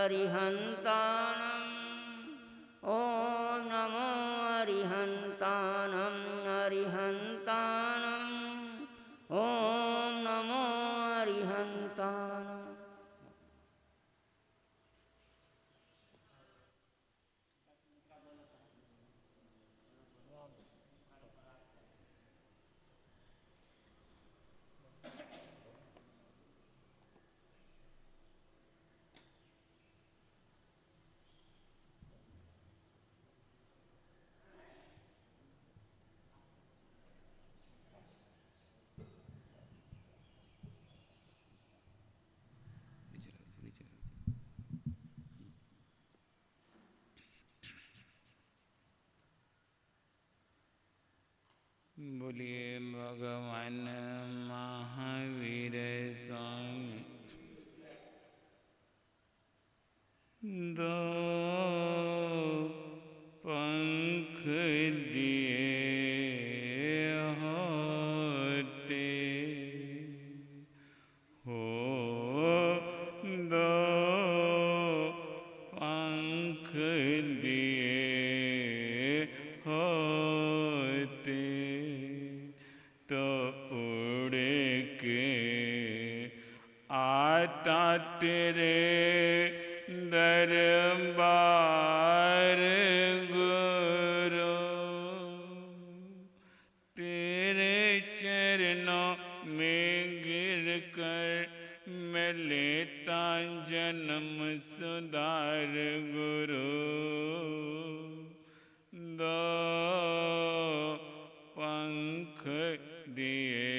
अरिहन्ताणम् ॐ नमो अरिहन्ताणम् अरिहन्ताणम् ॐ नमो अरिहन्ताणम्। बोलिए भगवान महावीर स्वामी। दो पंख दिए होते हो, दो पंख दिए होते तो उड़ के आता तेरे दरबार गुरु। तेरे चरणों में गिर कर मैं लेता जन्म सुधार गुरु। दो पंख दिए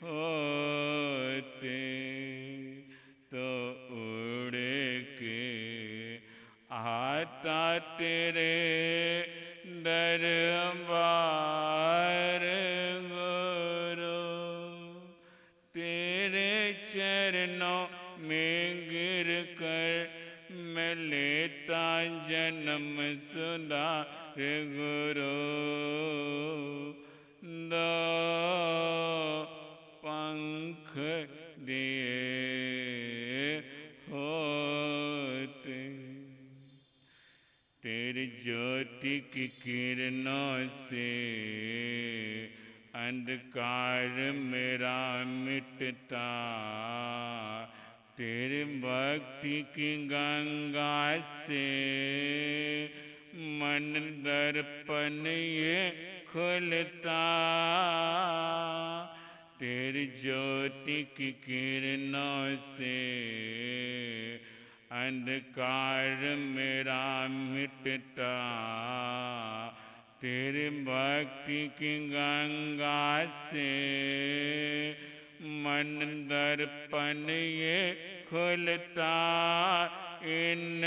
होते तो उड़ के आता तेरे दरबार गुरु। तेरे चरणों में गिर कर मैं लेता जन्म सुधार गुरु। दो पंख दिए होते तेरी ज्योति की किरणों से अंधकार मेरा मिटता। तेरी भक्ति की गंगा से मन दर्पण ये खुलता। तेरी ज्योति की किरणों से अंधकार मेरा मिटता। तेरी भक्ति की गंगा से मन दर्पण ये खुलता। इन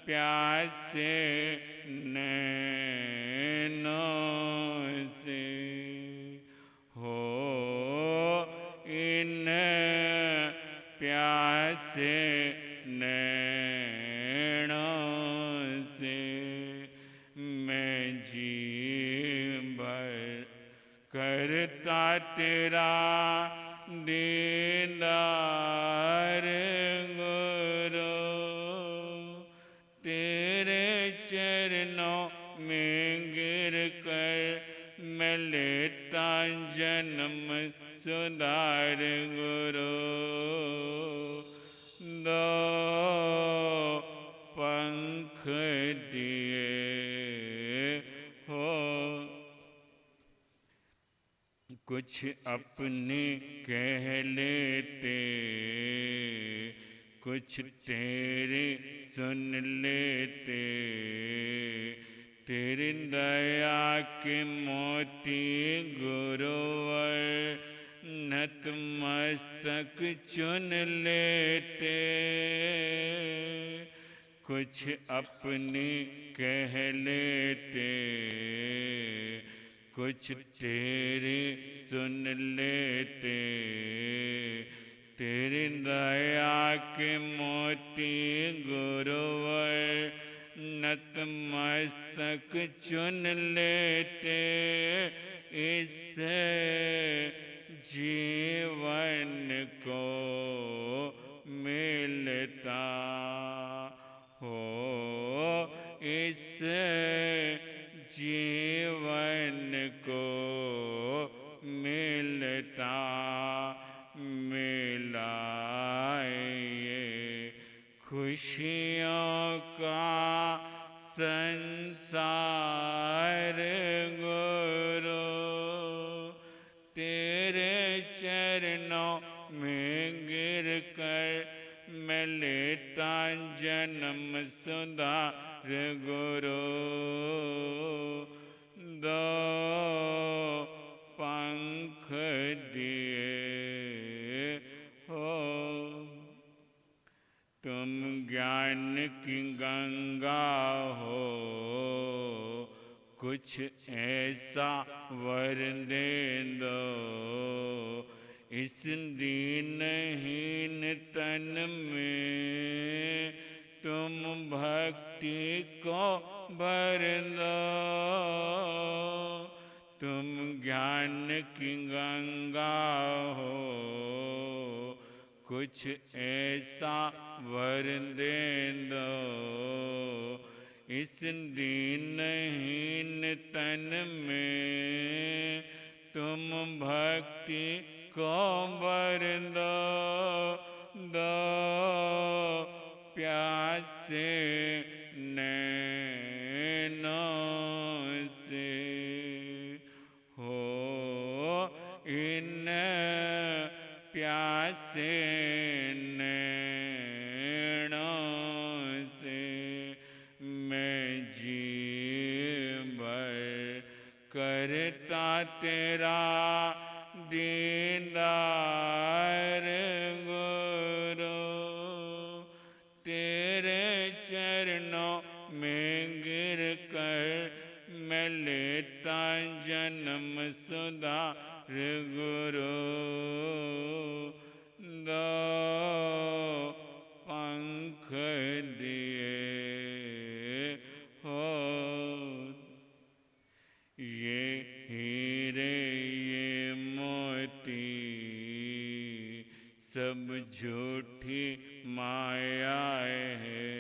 प्यासे नैनों से हो, इन प्यासे नैनों से मैं जी भर करता तेरा दीदार गुरु। तेरे चरणों में गिर कर मैं लेता जन्म सुधार गुरु। दो पंख दिए हो, कुछ अपने कह लेते, कुछ तेरे सुन लेते। तेरी दया के मोती गुरुवर नतमस्तक चुन लेते। कुछ अपने कह लेते, कुछ तेरे सुन लेते। तेरी दया के मोती गुरुवर नतमस्तक चुन लेते। इस जीवन को मिल खुशियों का संसार गुरु, तेरे चरणों में गिर कर मैं लेता जन्म सुधार गुरु। दो पंख दिए हो तुम ज्ञान की गंगा हो, कुछ ऐसा वर दे दो इस दीनहीन तन में, तुम भक्ति को भर दो। तुम ज्ञान की गंगा हो, कुछ ऐसा वर दे दो इस दीनहीन तन में, तुम भक्ति को भर दो। दो प्यासे नैनों से हो इन प्यासे नैनों से मैं जी भर करता तेरा दीदार गुरु, तेरे चरणों में गिर कर मैं लेता जन्म सुधार गुरु। दो पंख दिए हो ये हीरे ये मोती सब झूठी माया है,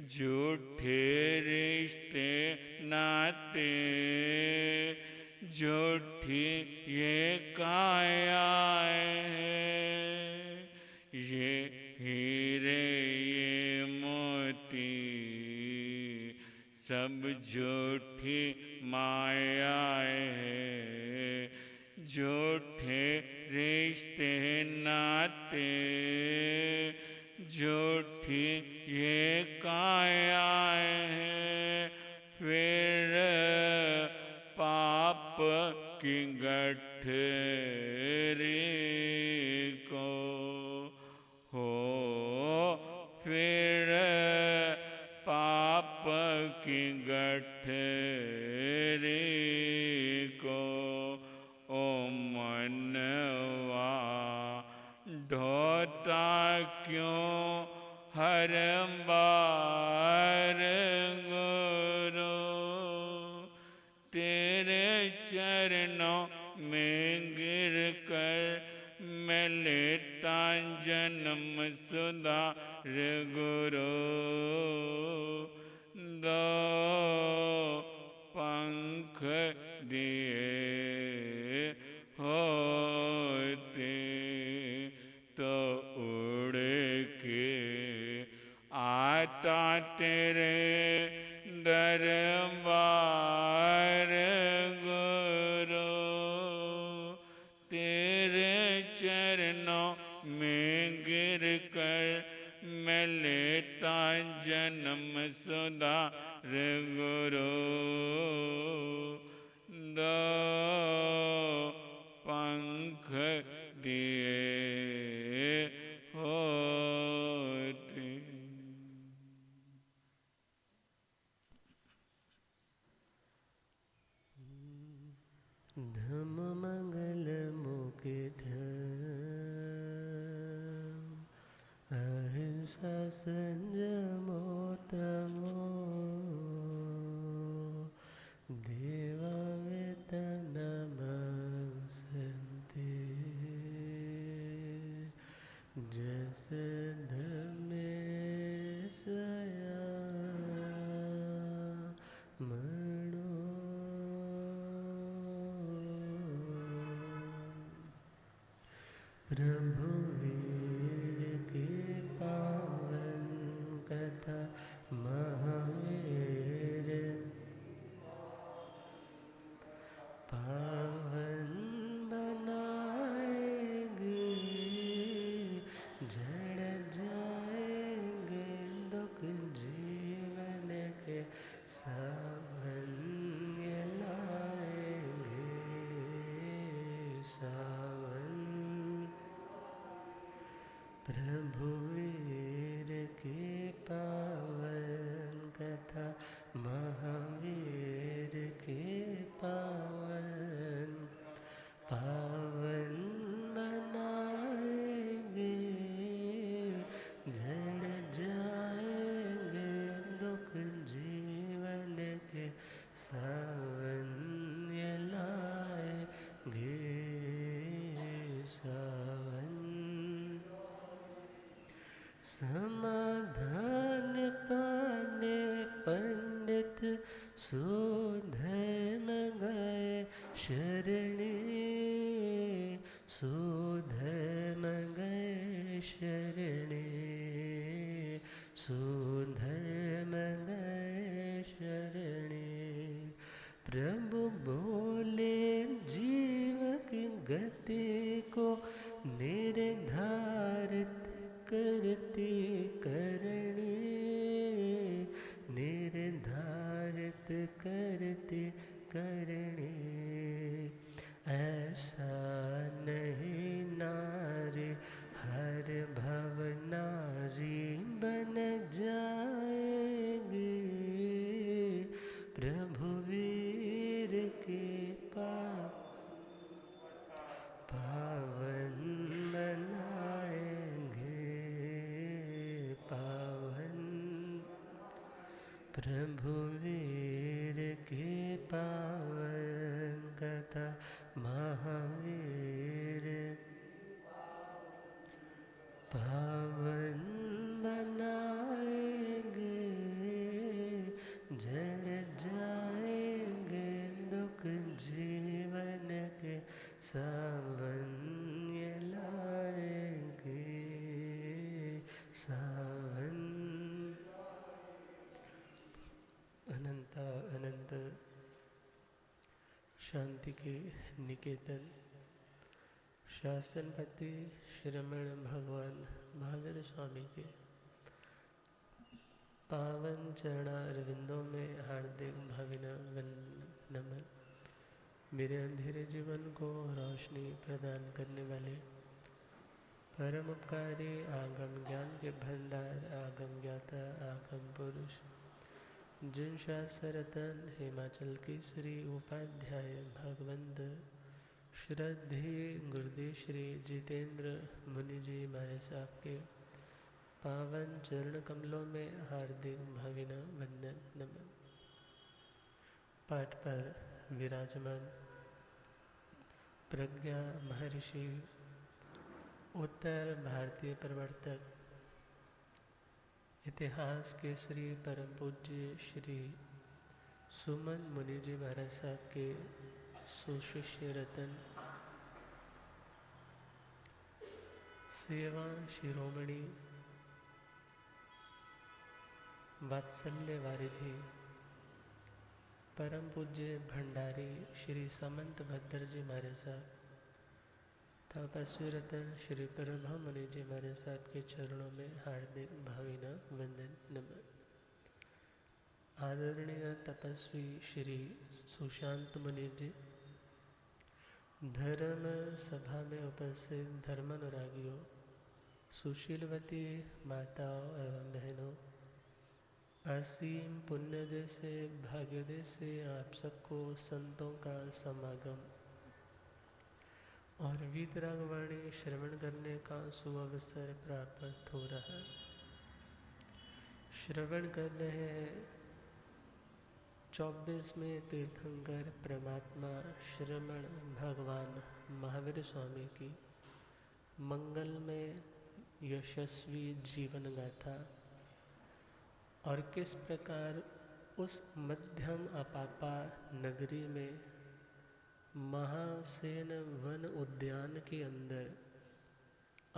झूठे रिश्ते नाते झूठी ये काया है। ये हीरे ये मोती सब झूठी माया है, झूठे रिश्ते नाते झूठी ये काया है। फिर पाप की गठरी को हो, फिर पाप की गठरी को ओ मनवा ढोता क्यों हर बार गुरु, तेरे चरणों में गिर कर मैं लेता जन्म सुधार गुरु। दो पंख दिए होते तो उड़ के आता तेरे दरबार गुरु, तेरे चरणों में गिर कर मैं लेता जन्म सुधार गुरु। दो पंख दिए होते। धम मंगल मुकुट अहिंसा संयमो तमो, देवा वेतनमंसन्ते जस धर्मे सया मणो। प्रभु वीर के पावन सावन प्रभु वीर के पावन कथा महावीर के पावन पावन बनाएंगे जड़ जाएंगे दुख जीवन के सावन ये लाएंगे सावन समाधान पाने पंडित सुधर्म गए शरणे सुधर्म गए शरणे सुधर्म गए शरणे प्रभु बोले जीव की गति को निर्धारित करते करणे निर्धारित करते करणे ऐसा नहीं नारी हर भव नारी बन जाएंगे प्रभु वीर के पावन बनाएंगे पावन प्रभु वीर के पावन कथा महावीर पावन बनाएंगे जड़ जाएंगे दुख जीवन के सावन ये लाएंगे सावन अनंत अनंत शांति के निकेतन शासनपति श्रमण भगवान महावीर स्वामी के पावन चरणारविंदों में हार्दिक भावना नमन। मेरे अंधेरे जीवन को रोशनी प्रदान करने वाले परम उपकारी आगम ज्ञान के भंडार आगम ज्ञाता आगम पुरुष जिन शास्त्ररतन हिमाचल की श्री उपाध्याय भगवंत श्रद्धे गुरुदेव श्री जितेंद्र मुनि जी महाराज साहब के पावन चरण कमलों में हार्दिक भावना वंदन नमन। पाठ पर विराजमान प्रज्ञा महर्षि उत्तर भारतीय प्रवर्तक इतिहास के श्री परम पूज्य श्री सुमन मुनि जी महाराज साहब के सुशिष्य रतन सेवा शिरोमणि वात्सल्य वारिधि परम पूज्य भंडारी श्री समंत भद्र जी महाराज साहब तपस्वी रतन श्री परम मुनि जी महाराज साहब के चरणों में हार्दिक भावना वंदन नमन। आदरणीय तपस्वी श्री सुशांत मुनि जी, धर्म सभा में उपस्थित धर्मानुरागियों, सुशीलवती माताओं एवं बहनों, असीम पुण्योदय से भाग्योदय से आप सबको संतों का समागम और वीतरागवाणी श्रवण करने का सुअवसर प्राप्त हो रहा है। श्रवण कर रहे हैं 24वें तीर्थंकर परमात्मा श्रमण भगवान महावीर स्वामी की मंगलमय यशस्वी जीवन गाथा और किस प्रकार उस मध्यम अपापा नगरी में महासेन वन उद्यान के अंदर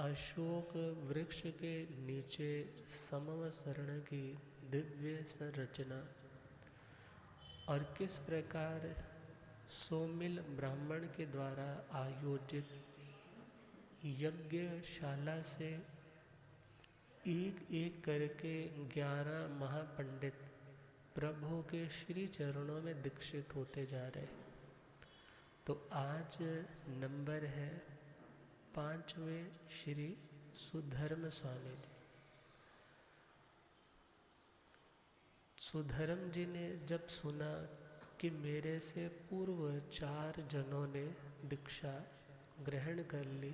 अशोक वृक्ष के नीचे समवसरण की दिव्य संरचना और किस प्रकार सोमिल ब्राह्मण के द्वारा आयोजित यज्ञशाला से एक एक करके 11 महापंडित प्रभु के श्री चरणों में दीक्षित होते जा रहे। तो आज नंबर है 5वें श्री सुधर्म स्वामी जी। सुधर्म जी ने जब सुना कि मेरे से पूर्व 4 जनों ने दीक्षा ग्रहण कर ली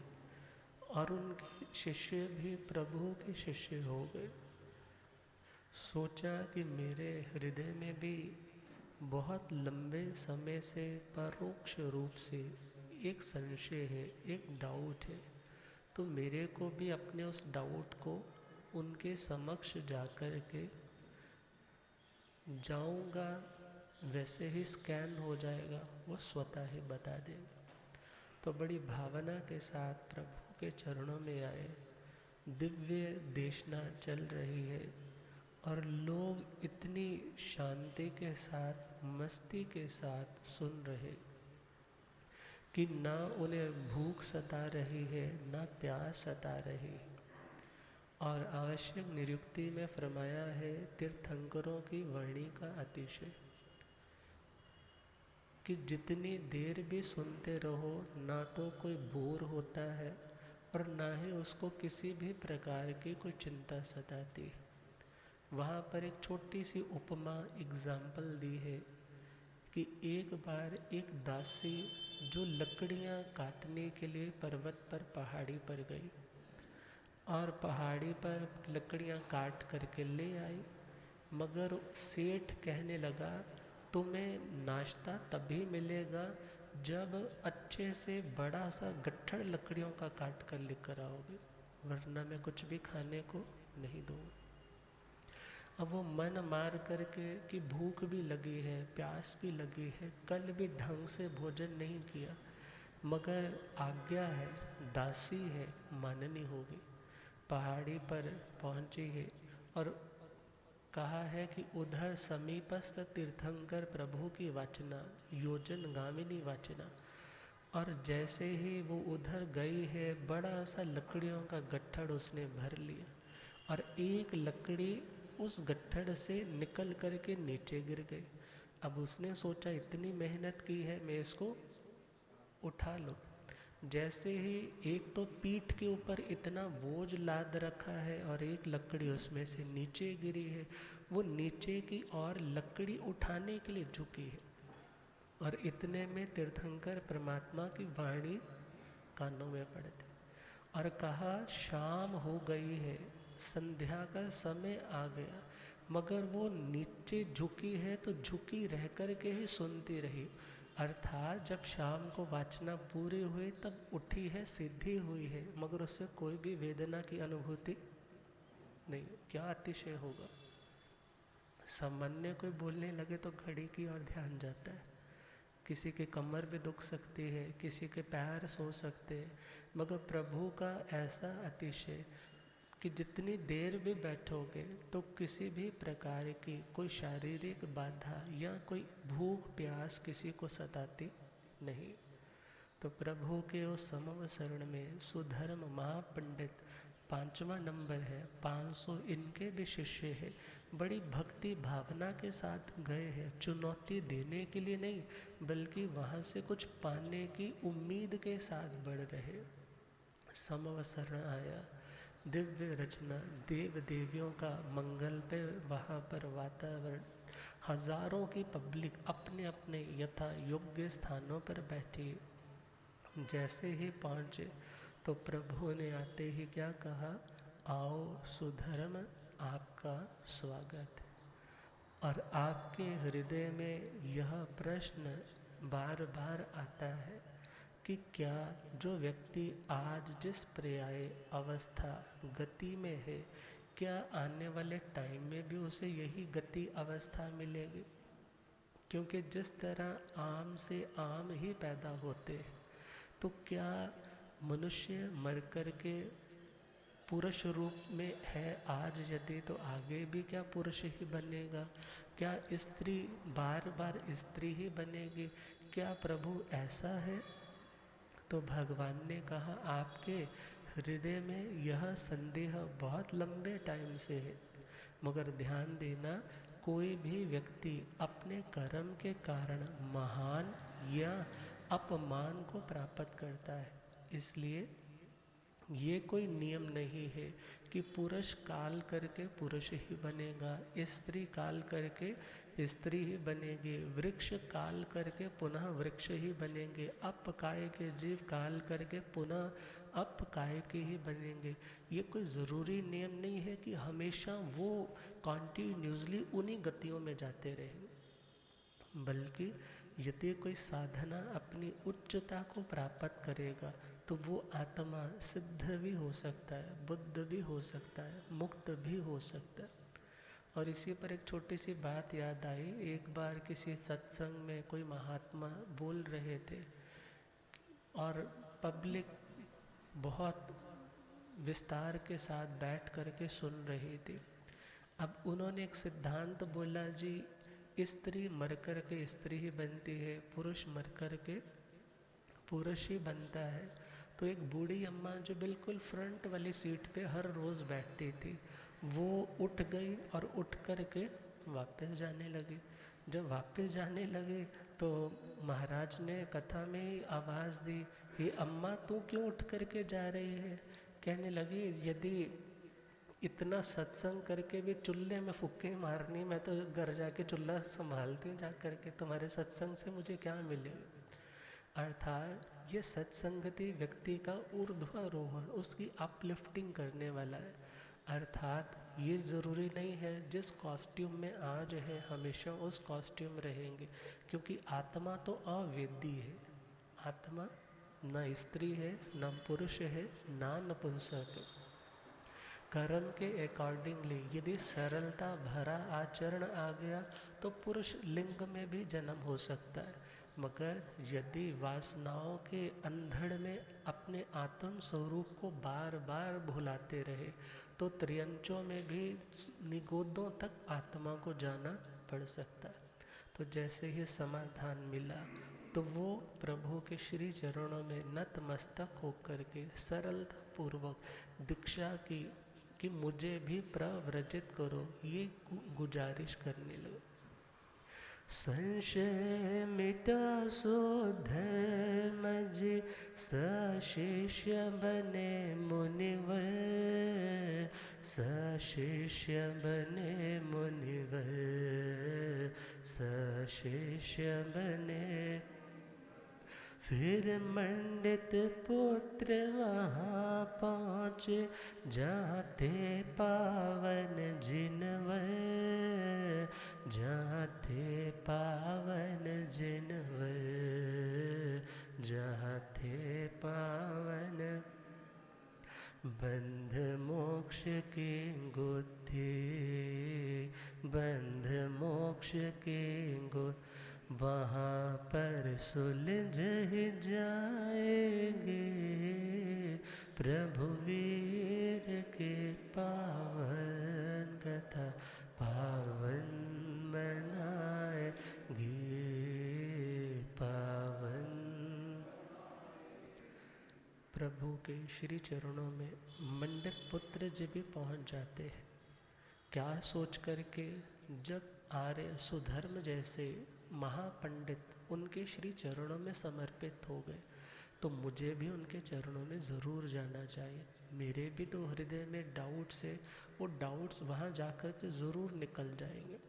और उनके शिष्य भी प्रभु के शिष्य हो गए, सोचा कि मेरे हृदय में भी बहुत लंबे समय से परोक्ष रूप से एक संशय है, एक डाउट है, तो मेरे को भी अपने उस डाउट को उनके समक्ष जाकर के जाऊंगा, वैसे ही स्कैन हो जाएगा, वो स्वतः ही बता देंगे। तो बड़ी भावना के साथ प्रभु के चरणों में आए। दिव्य देशना चल रही है और लोग इतनी शांति के साथ, मस्ती के साथ सुन रहे कि ना उन्हें भूख सता रही है, ना प्यास सता रही है। और आवश्यक निरुक्ति में फरमाया है तीर्थंकरों की वाणी का अतिशय, कि जितनी देर भी सुनते रहो ना तो कोई बोर होता है और ना ही उसको किसी भी प्रकार की कोई चिंता सताती। वहाँ पर एक छोटी सी उपमा एग्जाम्पल दी है कि एक बार एक दासी जो लकड़ियाँ काटने के लिए पर्वत पर पहाड़ी पर गई और पहाड़ी पर लकड़ियाँ काट करके ले आई, मगर सेठ कहने लगा तुम्हें नाश्ता तभी मिलेगा जब अच्छे से बड़ा सा गट्ठर लकड़ियों का काट कर लेकर आओगे, वरना मैं कुछ भी खाने को नहीं दूँगा। अब वो मन मार करके कि भूख भी लगी है, प्यास भी लगी है, कल भी ढंग से भोजन नहीं किया, मगर आज्ञा है, दासी है, माननी होगी। पहाड़ी पर पहुंची है और कहा है कि उधर समीपस्थ तीर्थंकर प्रभु की वाचना, योजन गामिनी वाचना। और जैसे ही वो उधर गई है, बड़ा सा लकड़ियों का गट्ठड़ उसने भर लिया और एक लकड़ी उस गट्ठड़ से निकल करके नीचे गिर गई। अब उसने सोचा इतनी मेहनत की है, मैं इसको उठा लूँ। जैसे ही एक तो पीठ के ऊपर इतना बोझ लाद रखा है और एक लकड़ी उसमें से नीचे गिरी है, वो नीचे की और लकड़ी उठाने के लिए झुकी है और इतने में तीर्थंकर परमात्मा की वाणी कानों में पड़ती और कहा शाम हो गई है, संध्या का समय आ गया, मगर वो नीचे झुकी है तो झुकी रह कर के ही सुनती रही। अर्थात जब शाम को वाचना पूरी हुई तब उठी है, सिद्धि हुई है, मगर उससे कोई भी वेदना की अनुभूति नहीं। क्या अतिशय होगा। सामान्य कोई बोलने लगे तो घड़ी की ओर ध्यान जाता है, किसी के कमर भी दुख सकती है, किसी के पैर सो सकते हैं, मगर प्रभु का ऐसा अतिशय कि जितनी देर भी बैठोगे तो किसी भी प्रकार की कोई शारीरिक बाधा या कोई भूख प्यास किसी को सताती नहीं। तो प्रभु के उस समव शरण में सुधर्म महापंडित 5वां नंबर है, 500 इनके भी शिष्य है, बड़ी भक्ति भावना के साथ गए हैं, चुनौती देने के लिए नहीं बल्कि वहाँ से कुछ पाने की उम्मीद के साथ बढ़ रहे। समव शरण आया, दिव्य रचना, देव देवियों का मंगल पे वहाँ पर वातावरण, हजारों की पब्लिक अपने अपने यथा योग्य स्थानों पर बैठी। जैसे ही पहुँचे तो प्रभु ने आते ही क्या कहा, आओ सुधर्म, आपका स्वागत है। और आपके हृदय में यह प्रश्न बार बार आता है कि क्या जो व्यक्ति आज जिस पर्याय अवस्था गति में है, क्या आने वाले टाइम में भी उसे यही गति अवस्था मिलेगी? क्योंकि जिस तरह आम से आम ही पैदा होते हैं, तो क्या मनुष्य मर कर के पुरुष रूप में है आज यदि, तो आगे भी क्या पुरुष ही बनेगा? क्या स्त्री बार बार स्त्री ही बनेगी? क्या प्रभु ऐसा है? तो भगवान ने कहा आपके हृदय में यह संदेह बहुत लंबे टाइम से है, मगर ध्यान देना, कोई भी व्यक्ति अपने कर्म के कारण महान या अपमान को प्राप्त करता है। इसलिए ये कोई नियम नहीं है कि पुरुष काल करके पुरुष ही बनेगा, स्त्री काल करके स्त्री ही बनेगी, वृक्ष काल करके पुनः वृक्ष ही बनेंगे, अपकाय के जीव काल करके पुनः अपकाय के ही बनेंगे। ये कोई ज़रूरी नियम नहीं है कि हमेशा वो कॉन्टिन्यूसली उन्हीं गतियों में जाते रहेंगे, बल्कि यदि कोई साधना अपनी उच्चता को प्राप्त करेगा तो वो आत्मा सिद्ध भी हो सकता है, बुद्ध भी हो सकता है, मुक्त भी हो सकता है। और इसी पर एक छोटी सी बात याद आई। एक बार किसी सत्संग में कोई महात्मा बोल रहे थे और पब्लिक बहुत विस्तार के साथ बैठ करके सुन रही थी। अब उन्होंने एक सिद्धांत बोला, जी स्त्री मर कर के स्त्री ही बनती है, पुरुष मर कर के पुरुष ही बनता है। तो एक बूढ़ी अम्मा जो बिल्कुल फ्रंट वाली सीट पे हर रोज़ बैठती थी, वो उठ गई और उठ कर के वापस जाने लगी। जब वापस जाने लगे तो महाराज ने कथा में ही आवाज़ दी, ये अम्मा तू क्यों उठ कर के जा रही है? कहने लगी, यदि इतना सत्संग करके भी चूल्हे में फुक्के मारनी, मैं तो घर जाके चूल्हा संभालती हूँ जा करके, तुम्हारे सत्संग से मुझे क्या मिलेगा। अर्थात ये सत्संगति व्यक्ति का ऊर्ध्वारोहण, उसकी अपलिफ्टिंग करने वाला है। अर्थात ये ज़रूरी नहीं है जिस कॉस्ट्यूम में आज है हमेशा उस कॉस्ट्यूम रहेंगे, क्योंकि आत्मा तो अवेदी है। आत्मा न स्त्री है, न पुरुष है, न नपुंसक है। कर्म के अकॉर्डिंगली यदि सरलता भरा आचरण आ गया तो पुरुष लिंग में भी जन्म हो सकता है, मगर यदि वासनाओं के अंधड़ में अपने आत्म स्वरूप को बार बार भुलाते रहे तो त्रियंचों में भी निगोदों तक आत्मा को जाना पड़ सकता है। तो जैसे ही समाधान मिला तो वो प्रभु के श्री चरणों में नतमस्तक होकर के सरलता पूर्वक दीक्षा की कि मुझे भी प्रव्रजित करो, ये गुजारिश करने लगे। संशय मिटा सो धर्म जी, सशिष्य बने मुनिवर, सशिष्य बने मुनिवर, सशिष्य बने। फिर मंडित पुत्र वहाँ पहुँचे, जहाँ थे पावन जिनवर, जहाँ थे पावन जिनवर, जहाँ थे पावन। बंध मोक्ष की गुत्थी, बंध मोक्ष की गुत्थी, वहाँ पर सुलझ ही जाएंगे, प्रभु वीर के पावन कथा पावन बनाएगी, पावन। प्रभु के श्री चरणों में मंडित पुत्र जी भी पहुँच जाते हैं। क्या सोच करके, जब आर्य सुधर्म जैसे महापंडित उनके श्री चरणों में समर्पित हो गए तो मुझे भी उनके चरणों में ज़रूर जाना चाहिए। मेरे भी तो हृदय में डाउट्स है, वो डाउट्स वहाँ जाकर के ज़रूर निकल जाएंगे।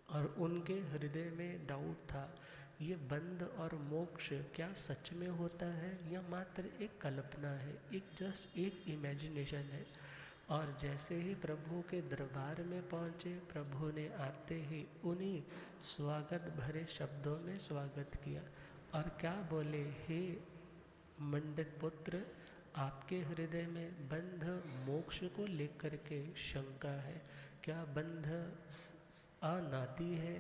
और उनके हृदय में डाउट था, ये बंध और मोक्ष क्या सच में होता है या मात्र एक कल्पना है, एक जस्ट एक इमेजिनेशन है। और जैसे ही प्रभु के दरबार में पहुँचे, प्रभु ने आते ही उन्हीं स्वागत भरे शब्दों में स्वागत किया और क्या बोले, हे मंडित पुत्र, आपके हृदय में बंध मोक्ष को लेकर के शंका है। क्या बंध अनादि है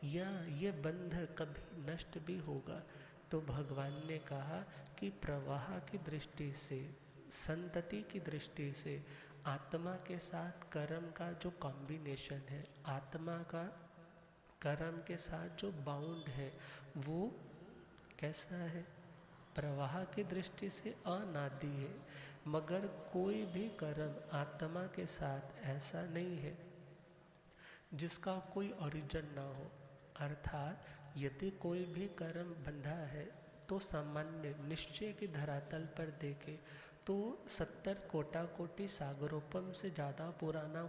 या ये बंध कभी नष्ट भी होगा? तो भगवान ने कहा कि प्रवाह की दृष्टि से, संतति की दृष्टि से, आत्मा के साथ कर्म का जो कॉम्बिनेशन है, आत्मा का कर्म के साथ जो बाउंड है, वो कैसा है? प्रवाह की दृष्टि से अनादि है, मगर कोई भी कर्म आत्मा के साथ ऐसा नहीं है जिसका कोई ओरिजिन ना हो। अर्थात यदि कोई भी कर्म बंधा है तो सामान्य निश्चय की धरातल पर देखें तो 70 कोटा कोटि सागरोपम से ज़्यादा पुराना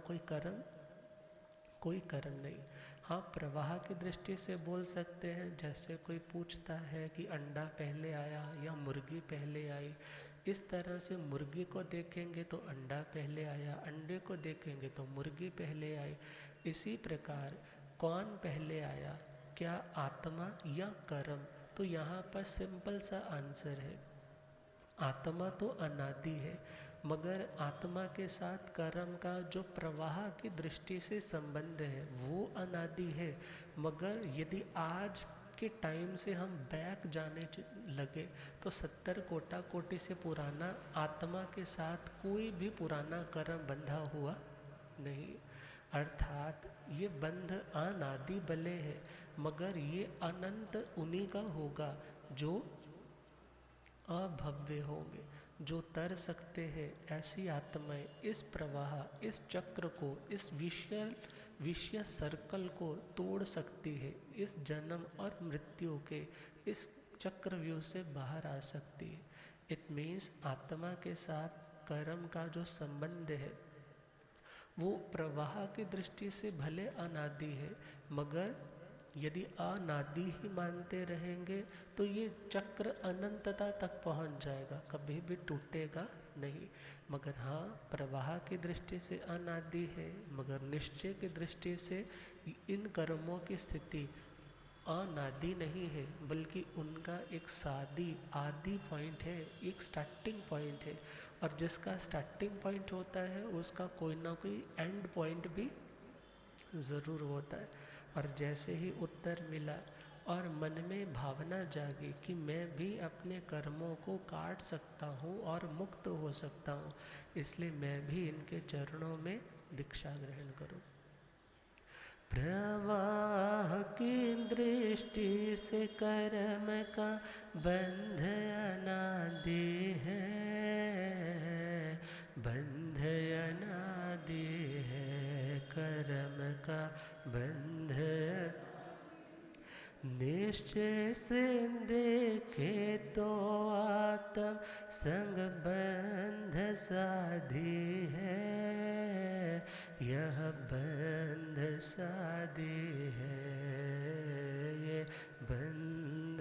कोई कर्म नहीं। हाँ, प्रवाह की दृष्टि से बोल सकते हैं, जैसे कोई पूछता है कि अंडा पहले आया या मुर्गी पहले आई, इस तरह से मुर्गी को देखेंगे तो अंडा पहले आया, अंडे को देखेंगे तो मुर्गी पहले आई। इसी प्रकार कौन पहले आया, क्या आत्मा या कर्म? तो यहाँ पर सिंपल सा आंसर है, आत्मा तो अनादि है, मगर आत्मा के साथ कर्म का जो प्रवाह की दृष्टि से संबंध है वो अनादि है। मगर यदि आज के टाइम से हम बैक जाने लगे तो 70 कोटा कोटि से पुराना आत्मा के साथ कोई भी पुराना कर्म बंधा हुआ नहीं, अर्थात ये बंध अनादि भले है मगर ये अनंत उन्हीं का होगा जो अभव्य होंगे, जो तर सकते हैं। ऐसी आत्माएं इस प्रवाह, इस चक्र को, इस विषय सर्कल को तोड़ सकती है, इस जन्म और मृत्यु के इस चक्रव्यूह से बाहर आ सकती है। इट मीन्स आत्मा के साथ कर्म का जो संबंध है वो प्रवाह की दृष्टि से भले अनादि है, मगर यदि अनादि ही मानते रहेंगे तो ये चक्र अनंतता तक पहुंच जाएगा, कभी भी टूटेगा नहीं। मगर हाँ, प्रवाह की दृष्टि से अनादि है, मगर निश्चय की दृष्टि से इन कर्मों की स्थिति अनादि नहीं है, बल्कि उनका एक आदि पॉइंट है, एक स्टार्टिंग पॉइंट है। और जिसका स्टार्टिंग पॉइंट होता है उसका कोई ना कोई एंड पॉइंट भी ज़रूर होता है। और जैसे ही उत्तर मिला और मन में भावना जागी कि मैं भी अपने कर्मों को काट सकता हूँ और मुक्त हो सकता हूँ, इसलिए मैं भी इनके चरणों में दीक्षा ग्रहण करूँ। प्रवाह की दृष्टि से कर्म का बंध अनादि है, बंध अनादि है, कर्म का बंध निश्चय से देखे तो आत्म संग बंध साधी है, यह बंध साधी है, ये बंध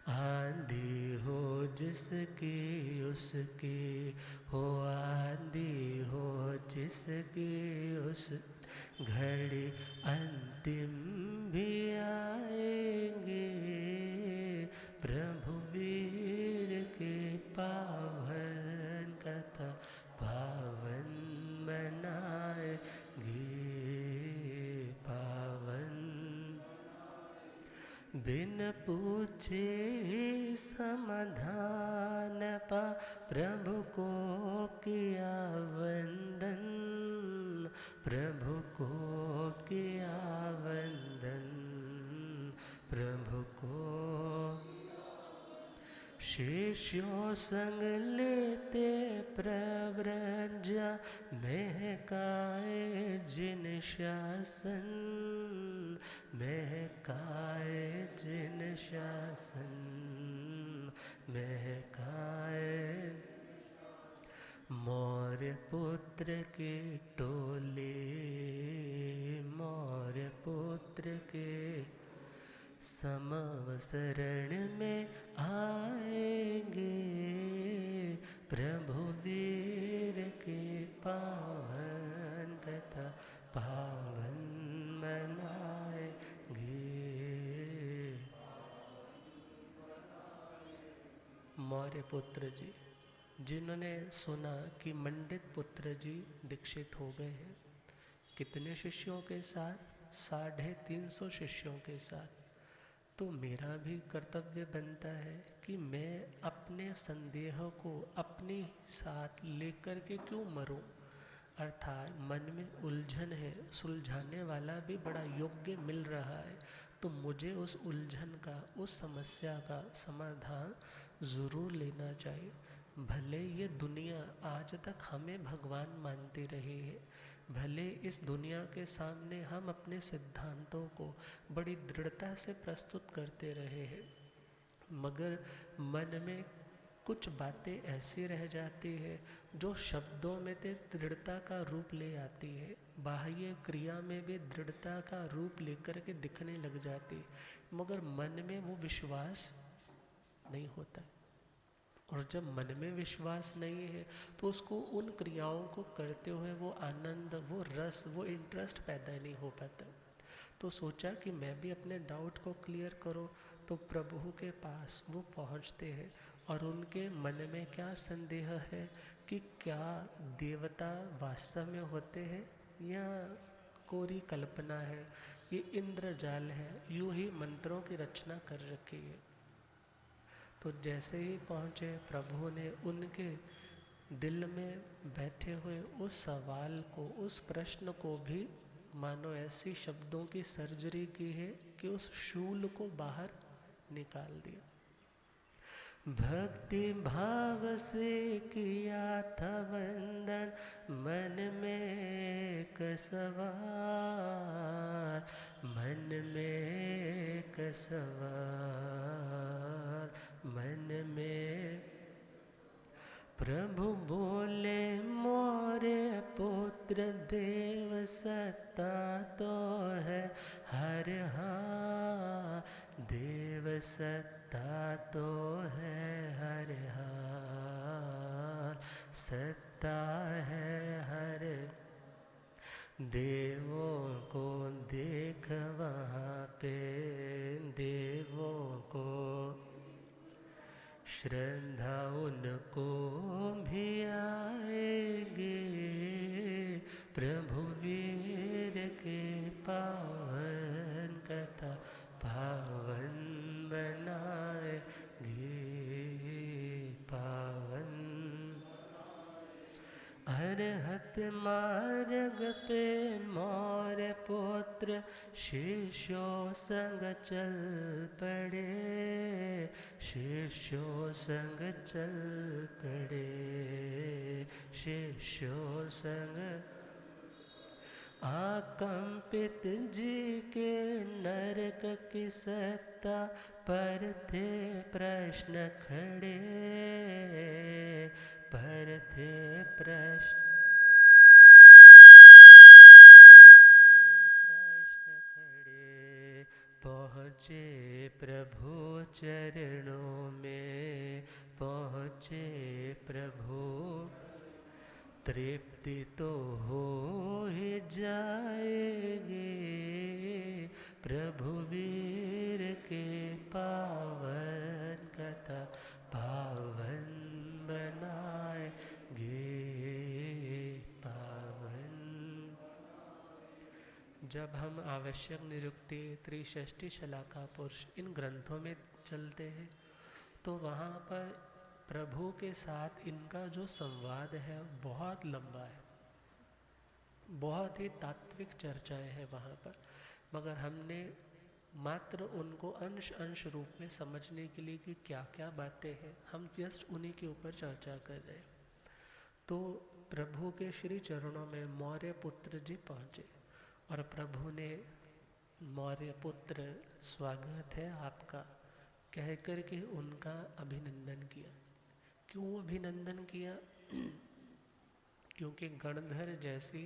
आंधी हो जिसकी उसकी हो, आंधी हो जिसकी उस घड़ी अंतिम भी आएंगे, प्रभु वीर के पावन कथा पावन बनाएंगे, पावन बिन पूछे समाधान पा प्रभु को किया वंदन, प्रभु को किया वंदन, प्रभु को शिष्यों संग लेते प्रव्रजा महकाए जिन शासन, महकाए जिन शासन, महकाए मौर्य पुत्र के टोले, मौर्य पुत्र के समवसरण में आएंगे, प्रभु वीर के पावन कथा पावन मनाएंगे। मौर्य पुत्र जी, जिन्होंने सुना कि मंडित पुत्र जी दीक्षित हो गए हैं, कितने शिष्यों के साथ? 350 शिष्यों के साथ। तो मेरा भी कर्तव्य बनता है कि मैं अपने संदेह को अपने साथ लेकर के क्यों मरूं, अर्थात मन में उलझन है, सुलझाने वाला भी बड़ा योग्य मिल रहा है, तो मुझे उस उलझन का, उस समस्या का समाधान ज़रूर लेना चाहिए। भले ये दुनिया आज तक हमें भगवान मानती रही है, भले इस दुनिया के सामने हम अपने सिद्धांतों को बड़ी दृढ़ता से प्रस्तुत करते रहे हैं, मगर मन में कुछ बातें ऐसी रह जाती है जो शब्दों में तो दृढ़ता का रूप ले आती है, बाह्य क्रिया में भी दृढ़ता का रूप लेकर के दिखने लग जाती, मगर मन में वो विश्वास नहीं होता। और जब मन में विश्वास नहीं है तो उसको उन क्रियाओं को करते हुए वो आनंद, वो रस, वो इंटरेस्ट पैदा नहीं हो पाता। तो सोचा कि मैं भी अपने डाउट को क्लियर करूं, तो प्रभु के पास वो पहुंचते हैं और उनके मन में क्या संदेह है कि क्या देवता वास्तव में होते हैं या कोरी कल्पना है, ये इंद्रजाल है, यूं ही मंत्रों की रचना कर रखी है। तो जैसे ही पहुँचे प्रभु ने उनके दिल में बैठे हुए उस सवाल को, उस प्रश्न को भी मानो ऐसी शब्दों की सर्जरी की है कि उस शूल को बाहर निकाल दिया। भक्ति भाव से किया था वंदन, मन में एक सवाल, मन में एक सवाल, मन में। प्रभु बोले मोरे पुत्र, देव सत्ता तो है हर हाल, देव सत्ता तो है हर हाल, सत्ता है हर। देवों को देख वहाँ पे, देवों को श्रद्धा उनको भी आएगी, प्रभु वीर के पावन कथा पावन बनाएगी, पावन। अरहत मार्ग पे मोरे पुत्र, शिष्यों संग चल पड़े, शिष्यों संग चल पड़े, शिष्यों संग। आकंपित जी के नरक की सत्ता पर थे प्रश्न खड़े, पर थे प्रश्न खड़े। पहुँचे प्रभु चरणों में, पहुँचे प्रभु, तृप्ति तो हो ही जाएगी, प्रभु वीर के पावन कथा पावन बनाएंगे, पावन। जब हम आवश्यक निरुक्ति, त्रिषष्टि शलाका पुरुष इन ग्रंथों में चलते हैं तो वहाँ पर प्रभु के साथ इनका जो संवाद है बहुत लंबा है, बहुत ही तात्विक चर्चाएं हैं वहाँ पर, मगर हमने मात्र उनको अंश अंश रूप में समझने के लिए कि क्या क्या बातें हैं, हम जस्ट उन्हीं के ऊपर चर्चा कर रहे हैं। तो प्रभु के श्री चरणों में मौर्य पुत्र जी पहुँचे और प्रभु ने मौर्य पुत्र स्वागत है आपका कह कर के उनका अभिनंदन किया। क्यों अभिनंदन किया? क्योंकि गणधर जैसी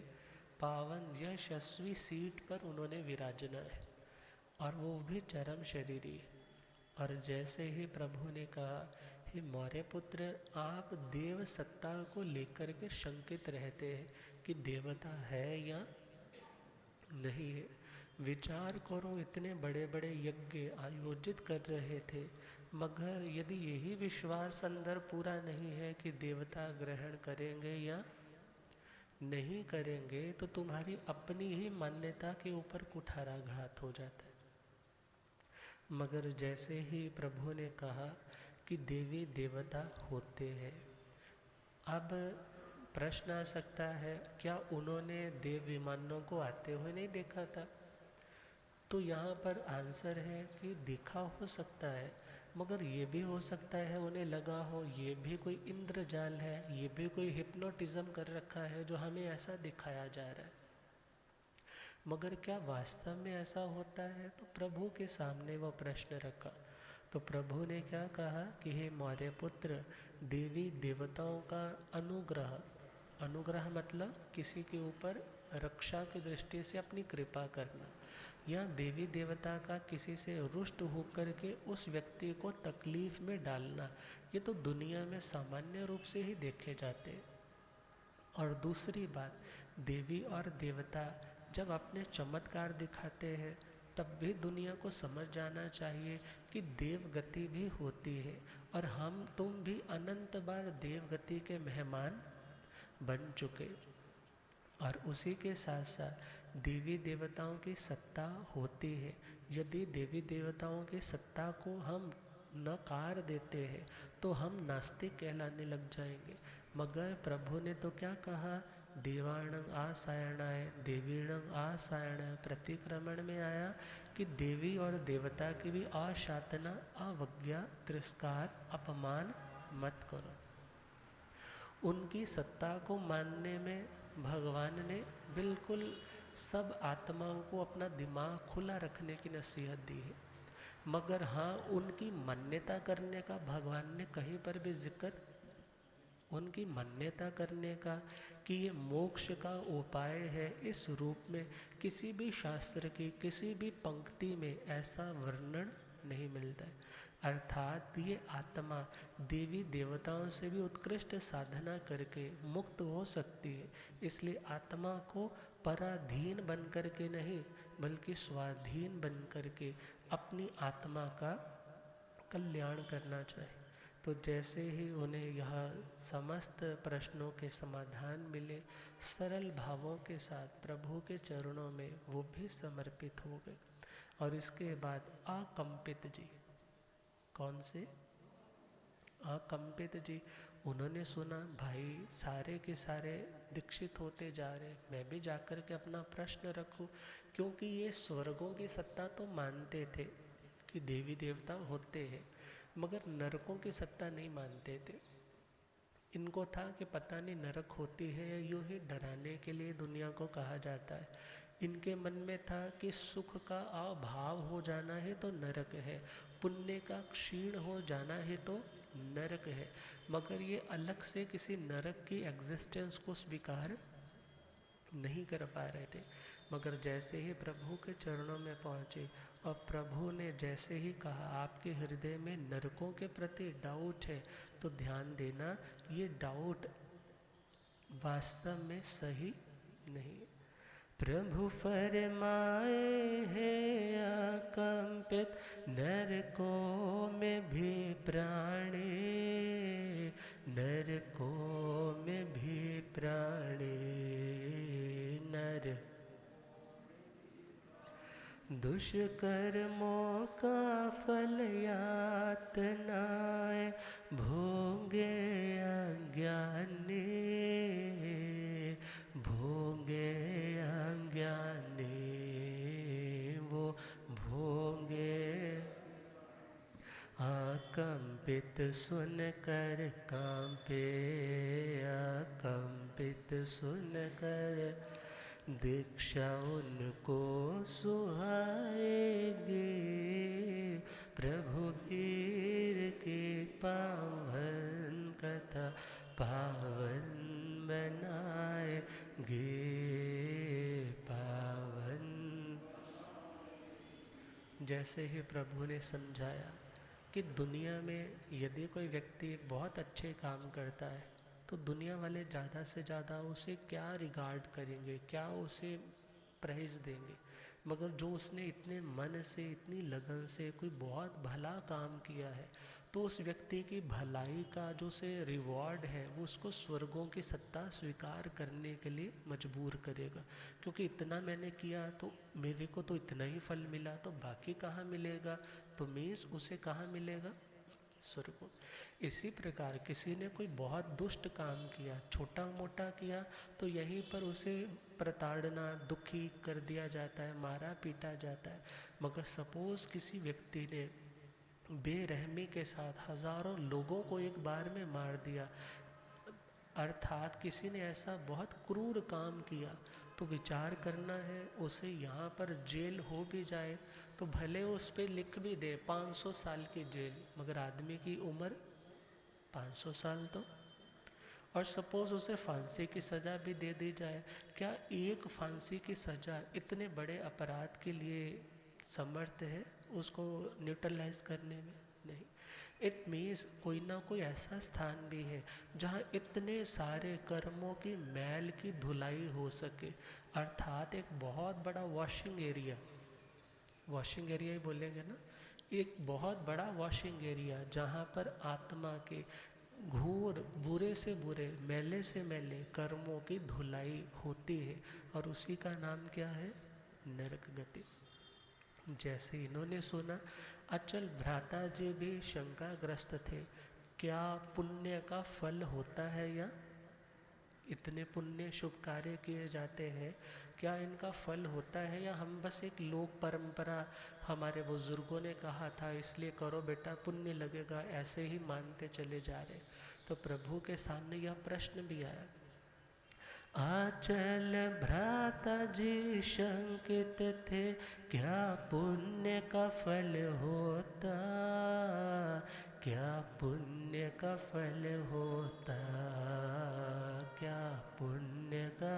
पावन यशस्वी सीट पर उन्होंने विराजना है और वो भी चरम शरीरी। और जैसे ही प्रभु ने कहा, हे मौर्य पुत्र, आप देव सत्ता को लेकर के शंकित रहते हैं कि देवता है या नहीं है। विचार करो, इतने बड़े बड़े यज्ञ आयोजित कर रहे थे, मगर यदि यही विश्वास अंदर पूरा नहीं है कि देवता ग्रहण करेंगे या नहीं करेंगे, तो तुम्हारी अपनी ही मान्यता के ऊपर कुठाराघात हो जाता है। मगर जैसे ही प्रभु ने कहा कि देवी देवता होते हैं, अब प्रश्न आ सकता है, क्या उन्होंने देव विमानों को आते हुए नहीं देखा था? तो यहाँ पर आंसर है कि देखा हो सकता है, मगर ये भी हो सकता है उन्हें लगा हो ये भी कोई इंद्रजाल है, ये भी कोई हिप्नोटिज्म कर रखा है जो हमें ऐसा दिखाया जा रहा है। मगर क्या वास्तव में ऐसा होता है? तो प्रभु के सामने वो प्रश्न रखा। तो प्रभु ने क्या कहा कि हे मौर्य पुत्र, देवी देवताओं का अनुग्रह, अनुग्रह मतलब किसी के ऊपर रक्षा की दृष्टि से अपनी कृपा करना, या देवी देवता का किसी से रुष्ट होकर के उस व्यक्ति को तकलीफ में डालना, ये तो दुनिया में सामान्य रूप से ही देखे जाते हैं। और दूसरी बात, देवी और देवता जब अपने चमत्कार दिखाते हैं तब भी दुनिया को समझ जाना चाहिए कि देव गति भी होती है, और हम तुम भी अनंत बार देव गति के मेहमान बन चुके। और उसी के साथ साथ देवी देवताओं की सत्ता होती है। यदि देवी देवताओं की सत्ता को हम नकार देते हैं तो हम नास्तिक कहलाने लग जाएंगे। मगर प्रभु ने तो क्या कहा, देवाणं आसायणाय देवीणं आसायणाय, प्रतिक्रमण में आया कि देवी और देवता की भी अशातना, अवज्ञा, तिरस्कार, अपमान मत करो। उनकी सत्ता को मानने में भगवान ने बिल्कुल सब आत्माओं को अपना दिमाग खुला रखने की नसीहत दी है। मगर हाँ, उनकी मान्यता करने का भगवान ने कहीं पर भी जिक्र, उनकी मान्यता करने का कि ये मोक्ष का उपाय है, इस रूप में किसी भी शास्त्र की किसी भी पंक्ति में ऐसा वर्णन नहीं मिलता है। अर्थात ये आत्मा देवी देवताओं से भी उत्कृष्ट साधना करके मुक्त हो सकती है। इसलिए आत्मा को पराधीन बन करके नहीं, बल्कि स्वाधीन बन करके अपनी आत्मा का कल्याण करना चाहिए। तो जैसे ही उन्हें यह समस्त प्रश्नों के समाधान मिले, सरल भावों के साथ प्रभु के चरणों में वो भी समर्पित हो गए। और इसके बाद अकंपित जी, कौन से अकंपित जी, उन्होंने सुना भाई सारे के सारे दीक्षित होते जा रहे, मैं भी जाकर के अपना प्रश्न रखूं, क्योंकि ये स्वर्गों की सत्ता तो मानते थे कि देवी देवता होते हैं, मगर नरकों की सत्ता नहीं मानते थे। इनको था कि पता नहीं नरक होती है, यूं ही डराने के लिए दुनिया को कहा जाता है। इनके मन में था कि सुख का अभाव हो जाना है तो नरक है, पुण्य का क्षीण हो जाना है तो नरक है। मगर ये अलग से किसी नरक की एग्जिस्टेंस को स्वीकार नहीं कर पा रहे थे। मगर जैसे ही प्रभु के चरणों में पहुँचे और प्रभु ने जैसे ही कहा आपके हृदय में नरकों के प्रति डाउट है, तो ध्यान देना ये डाउट वास्तव में सही नहीं। प्रभु फरमाए हैं अकंपित नरकों में भी प्राणी, नरकों में भी प्राणी, नर दुष्कर्मों का फल यातनाएं भोगे अज्ञानी, भोगे अज्ञानी, वो भोगे। अकंपित सुन कर कांपे, अकंपित सुन कर दीक्षा उनको सुहाएगी। प्रभु वीर की पावन कथा पावन बनाएगी, पावन। जैसे ही प्रभु ने समझाया कि दुनिया में यदि कोई व्यक्ति बहुत अच्छे काम करता है तो दुनिया वाले ज़्यादा से ज़्यादा उसे क्या रिगार्ड करेंगे, क्या उसे प्राइज़ देंगे। मगर जो उसने इतने मन से इतनी लगन से कोई बहुत भला काम किया है, तो उस व्यक्ति की भलाई का जो से रिवॉर्ड है वो उसको स्वर्गों की सत्ता स्वीकार करने के लिए मजबूर करेगा। क्योंकि इतना मैंने किया तो मेरे को तो इतना ही फल मिला, तो बाकी कहाँ मिलेगा, तो मीन्स उसे कहाँ मिलेगा, स्वर्गों। इसी प्रकार किसी ने कोई बहुत दुष्ट काम किया, छोटा मोटा किया, तो यहीं पर उसे प्रताड़ना, दुखी कर दिया जाता है, मारा पीटा जाता है। मगर सपोज किसी व्यक्ति ने बेरहमी के साथ हजारों लोगों को एक बार में मार दिया, अर्थात किसी ने ऐसा बहुत क्रूर काम किया तो विचार करना है, उसे यहाँ पर जेल हो भी जाए तो भले उस पे लिख भी दे 500 साल की जेल, मगर आदमी की उम्र 500 साल तो। और सपोज उसे फांसी की सज़ा भी दे दी जाए, क्या एक फांसी की सज़ा इतने बड़े अपराध के लिए समर्थ है उसको न्यूट्रलाइज करने में? नहीं। इट मीन्स कोई ना कोई ऐसा स्थान भी है जहाँ इतने सारे कर्मों की मैल की धुलाई हो सके, अर्थात एक बहुत बड़ा वॉशिंग एरिया ही बोलेंगे ना, एक बहुत बड़ा वॉशिंग एरिया जहाँ पर आत्मा के घोर बुरे से बुरे मैले से मैले कर्मों की धुलाई होती है, और उसी का नाम क्या है? नरक गति। जैसे इन्होंने सुना, अचल भ्राता जी भी शंकाग्रस्त थे, क्या पुण्य का फल होता है? या इतने पुण्य शुभ कार्य किए जाते हैं, क्या इनका फल होता है, या हम बस एक लोक परंपरा, हमारे बुजुर्गों ने कहा था इसलिए करो बेटा पुण्य लगेगा, ऐसे ही मानते चले जा रहे? तो प्रभु के सामने यह प्रश्न भी आया। आचल भ्राता जी शंकित थे, क्या पुण्य का फल होता, क्या पुण्य का फल होता, क्या पुण्य का?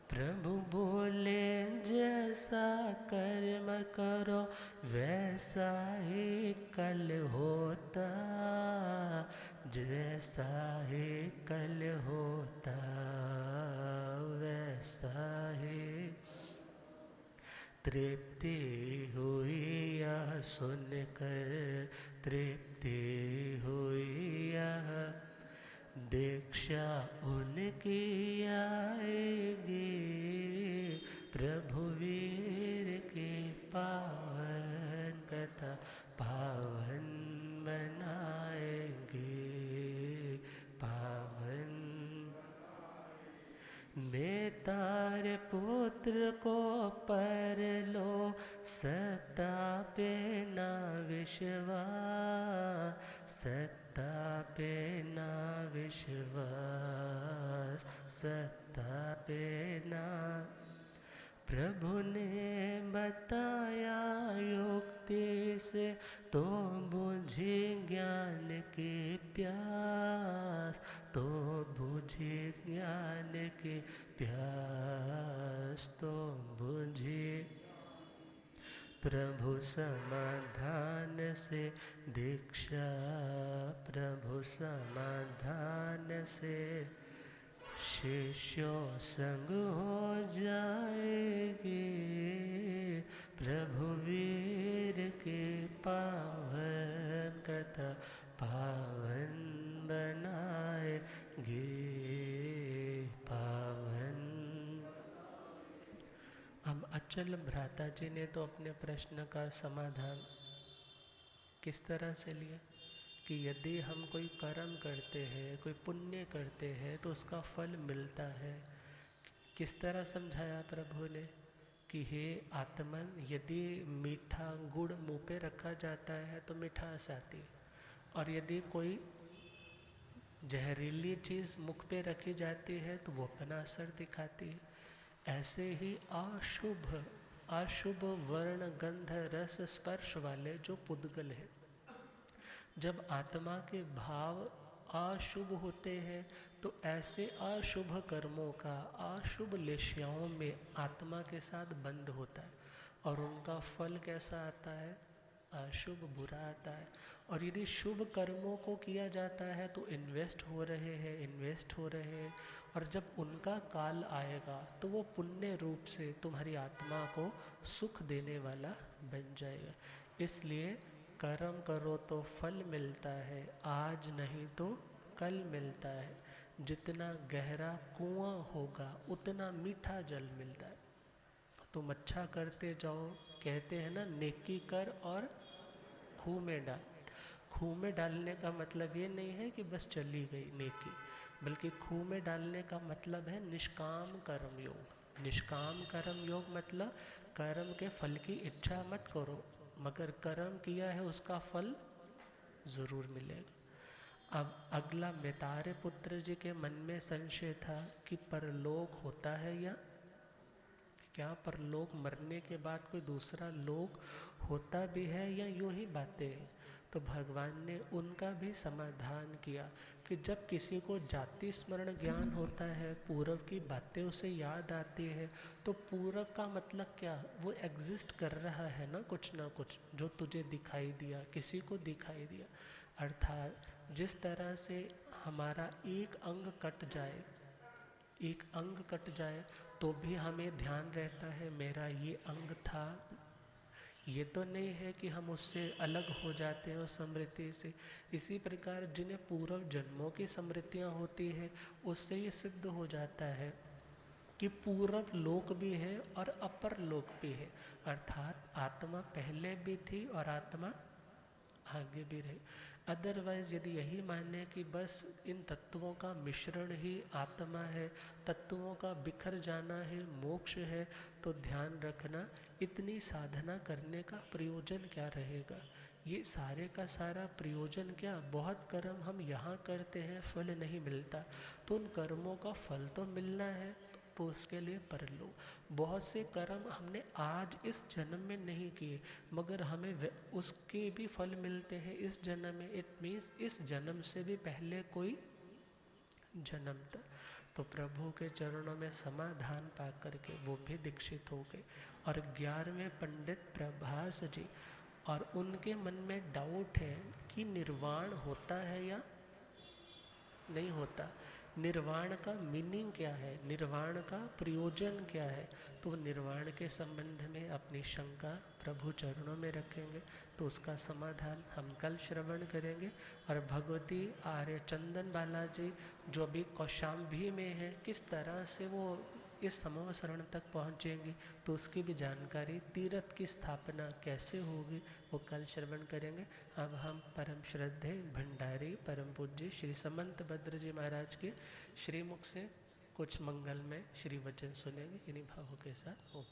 प्रभु बोले जैसा कर्म करो वैसा ही कल होता, जैसा ही कल होता वैसा ही। तृप्ति हुई यह सुनकर, तृप्ति हुई यह, दीक्षा उनकी आएगी, प्रभु वीर की पावन कथा पावन बनाएंगे, पावन। बेतार पुत्र को पर लो, सत्ता पे ना विश्वास, सत्ता पे ना विश्वास, सत्ता पे ना। प्रभु ने बताया युक्ति से, तो बुझी ज्ञान की प्यास, तो बुझी ज्ञान की प्यास, तो बुझी। प्रभु समाधान से दीक्षा, प्रभु समाधान से शिष्यों संग हो जाएगी, प्रभु वीर के पावन कथा पावन बनाएगी, पावन। अब अचल भ्राता जी ने तो अपने प्रश्न का समाधान किस तरह से लिया कि यदि हम कोई कर्म करते हैं, कोई पुण्य करते हैं तो उसका फल मिलता है। किस तरह समझाया प्रभु ने कि हे आत्मन, यदि मीठा गुड़ मुंह पे रखा जाता है तो मिठास आती, और यदि कोई जहरीली चीज़ मुख पे रखी जाती है तो वो अपना असर दिखाती है। ऐसे ही अशुभ वर्ण गंध रस स्पर्श वाले जो पुद्गल है, जब आत्मा के भाव अशुभ होते हैं तो ऐसे अशुभ कर्मों का अशुभ लेश्याओं में आत्मा के साथ बंध होता है, और उनका फल कैसा आता है? अशुभ बुरा आता है। और यदि शुभ कर्मों को किया जाता है तो इन्वेस्ट हो रहे हैं, और जब उनका काल आएगा तो वो पुण्य रूप से तुम्हारी आत्मा को सुख देने वाला बन जाएगा। इसलिए कर्म करो तो फल मिलता है, आज नहीं तो कल मिलता है। जितना गहरा कुआं होगा उतना मीठा जल मिलता है। तुम अच्छा करते जाओ, कहते हैं ना, नेकी कर और खूह में डाल। खूह में डालने का मतलब ये नहीं है कि बस चली गई नेकी, बल्कि खूह में डालने का मतलब है निष्काम कर्म योग। निष्काम कर्म योग मतलब कर्म के फल की इच्छा मत करो, मगर कर्म किया है उसका फल ज़रूर मिलेगा। अब अगला मितारे पुत्र जी के मन में संशय था कि परलोक होता है या क्या परलोक मरने के बाद कोई दूसरा लोक होता भी है या यूं ही बातें हैं। तो भगवान ने उनका भी समाधान किया कि जब किसी को जाति स्मरण ज्ञान होता है, पूर्व की बातें उसे याद आती है, तो पूर्व का मतलब क्या, वो एग्जिस्ट कर रहा है ना कुछ जो तुझे दिखाई दिया, किसी को दिखाई दिया। अर्थात जिस तरह से हमारा एक अंग कट जाए, एक अंग कट जाए तो भी हमें ध्यान रहता है मेरा ये अंग था। ये तो नहीं है कि हम उससे अलग हो जाते हैं उस स्मृति से। इसी प्रकार जिन्हें पूर्व जन्मों की स्मृतियाँ होती है, उससे ये सिद्ध हो जाता है कि पूर्व लोक भी है और अपर लोक भी है। अर्थात आत्मा पहले भी थी और आत्मा आगे भी रहे। अदरवाइज यदि यही माने कि बस इन तत्वों का मिश्रण ही आत्मा है, तत्वों का बिखर जाना है मोक्ष है, तो ध्यान रखना इतनी साधना करने का प्रयोजन क्या रहेगा। ये सारे का सारा प्रयोजन क्या, बहुत कर्म हम यहाँ करते हैं फल नहीं मिलता, तो उन कर्मों का फल तो मिलना है, तो उसके लिए परलोक। बहुत से कर्म हमने आज इस जन्म में नहीं किए मगर हमें उसके भी फल मिलते हैं इस जन्म में। इट मीन्स इस जन्म से भी पहले कोई जन्म था। तो प्रभु के चरणों में समाधान पा करके वो भी दीक्षित हो गए। और 11वें पंडित प्रभास जी, और उनके मन में डाउट है कि निर्वाण होता है या नहीं होता, निर्वाण का मीनिंग क्या है, निर्वाण का प्रयोजन क्या है। तो निर्वाण के संबंध में अपनी शंका प्रभु चरणों में रखेंगे, तो उसका समाधान हम कल श्रवण करेंगे। और भगवती आर्य चंदन बालाजी जो अभी कौशाम्बी में है, किस तरह से वो इस समूह शरण तक पहुँचेंगी, तो उसकी भी जानकारी, तीर्थ की स्थापना कैसे होगी, वो कल श्रवण करेंगे। अब हम परम श्रद्धे भंडारी परम पूज्य श्री समंत भद्र जी महाराज के श्रीमुख से कुछ मंगल में श्री वचन सुनेंगे। इन्हीं भावों के साथ ओम।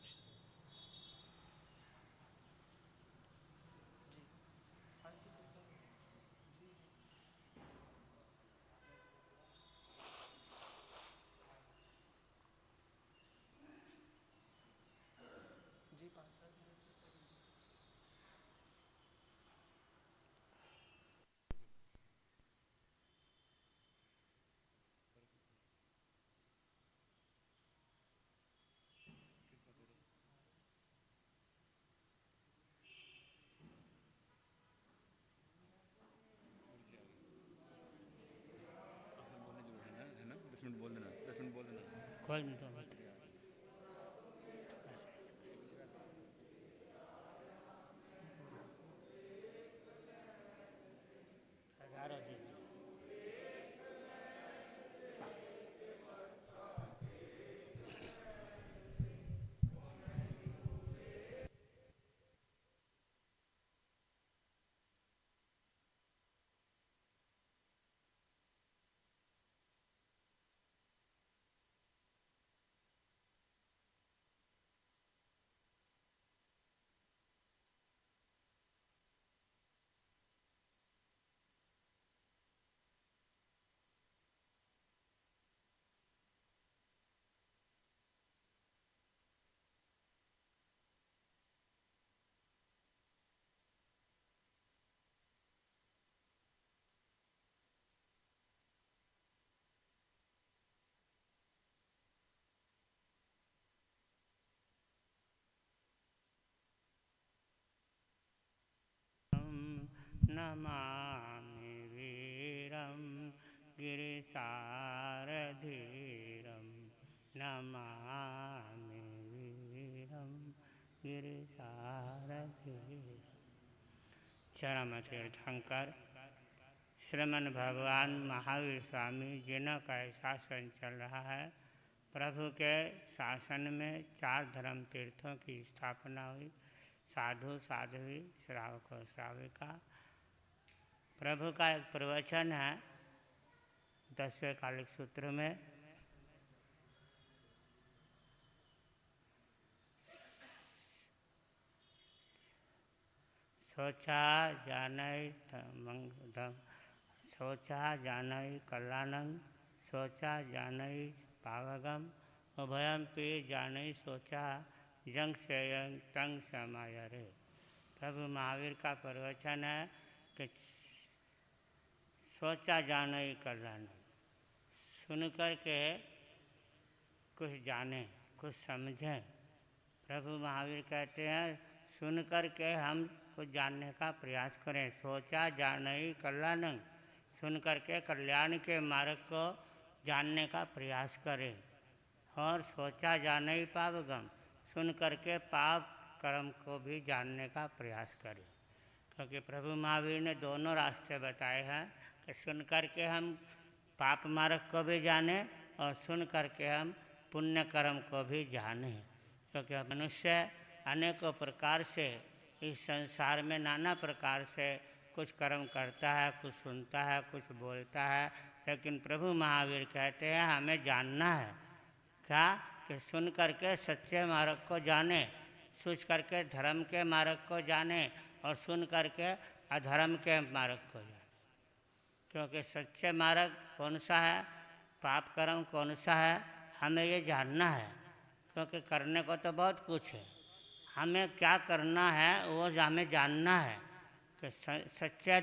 खोल दो मत। हजारों दिन नमामि वीरं गिरिसारधीरं, नमामि वीरं गिरिसारधीरं। चरम तीर्थंकर श्रीमन भगवान महावीर स्वामी जिनों का शासन चल रहा है। प्रभु के शासन में 4 धर्म तीर्थों की स्थापना हुई। साधु साध्वी, श्रावक और श्राविका। प्रभु का एक प्रवचन है 10वें कालिक सूत्र में, सोचा जानै शोचा जानई कल्याणं शोचा जानई पावगम उभयम पे जानई शोचा जंग से तंग समाया रे। प्रभु महावीर का प्रवचन है कि सोचा जानई कल्याण, सुन कर के कुछ जाने कुछ समझें। प्रभु महावीर कहते हैं सुन कर के हम कुछ जानने का प्रयास करें। सोचा जानई कल्याण, सुन कर के कल्याण के मार्ग को जानने का प्रयास करें। और सोचा जानई पापगम, सुन कर के पाप कर्म को भी जानने का प्रयास करें। क्योंकि प्रभु महावीर ने दोनों रास्ते बताए हैं कि सुन कर के हम पाप मार्ग को भी जानें और सुन कर के हम पुण्य कर्म को भी जानें। क्योंकि मनुष्य अनेकों प्रकार से इस संसार में नाना प्रकार से कुछ कर्म करता है, कुछ सुनता है, कुछ बोलता है, लेकिन प्रभु महावीर कहते हैं हमें जानना है क्या कि सुन करके सच्चे मार्ग को जाने, सोच करके धर्म के मार्ग को जाने और सुन करके अधर्म के मार्ग को जाने। क्योंकि सच्चे मार्ग कौन सा है, पाप कर्म कौन सा है, हमें ये जानना है। क्योंकि करने को तो बहुत कुछ है, हमें क्या करना है वो हमें जानना है कि सच्चे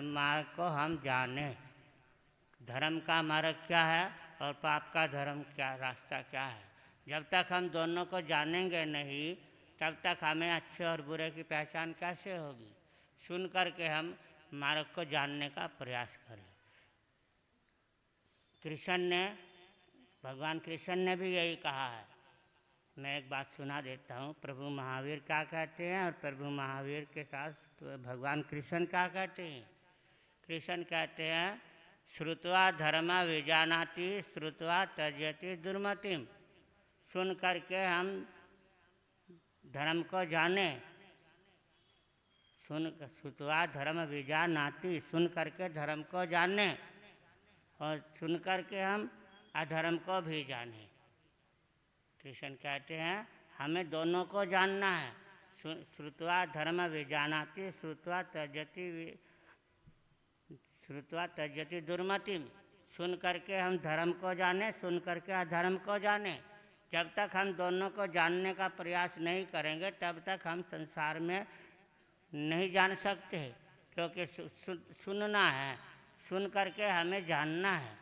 मार्ग को हम जाने। धर्म का मार्ग क्या है और पाप का धर्म क्या रास्ता क्या है। जब तक हम दोनों को जानेंगे नहीं तब तक हमें अच्छे और बुरे की पहचान कैसे होगी। सुन कर के हम मार्ग को जानने का प्रयास करें। कृष्ण ने, भगवान कृष्ण ने भी यही कहा है। मैं एक बात सुना देता हूँ, प्रभु महावीर क्या कहते हैं और प्रभु महावीर के साथ भगवान कृष्ण क्या कहते हैं। कृष्ण कहते हैं श्रुत्वा धर्म विजानाति श्रुत्वा त्यजति दुर्मतिम, सुन करके हम धर्म को जाने, श्रुत्वा धर्म विजानाति, सुन करके धर्म को जाने और सुन करके हम अधर्म को भी जाने। कृष्ण कहते हैं हमें दोनों को जानना है। श्रुत्वा धर्म विजानाति श्रुत्वा त्यजति दुर्मतिम, सुन करके हम धर्म को जाने, सुन करके अधर्म को जाने। जब तक हम दोनों को जानने का प्रयास नहीं करेंगे तब तक हम संसार में नहीं जान सकते। क्योंकि सुनना है, सुन करके हमें जानना है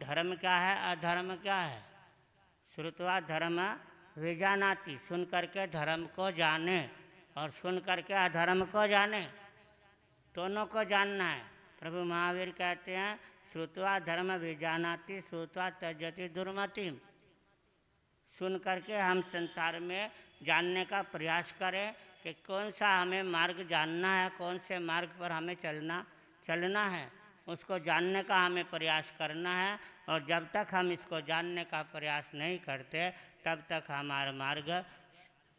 धर्म क्या है अधर्म क्या है। श्रुत्वा धर्म विजानाति, सुन करके धर्म को जाने और सुन करके अधर्म को जाने, दोनों को जानना है। प्रभु महावीर कहते हैं श्रुत्वा धर्म विजानाति श्रुत्वा त्यजति दुर्मतिम, सुन करके हम संसार में जानने का प्रयास करें कि कौन सा हमें मार्ग जानना है, कौन से मार्ग पर हमें चलना है, उसको जानने का हमें प्रयास करना है। और जब तक हम इसको जानने का प्रयास नहीं करते तब तक हमारा मार्ग,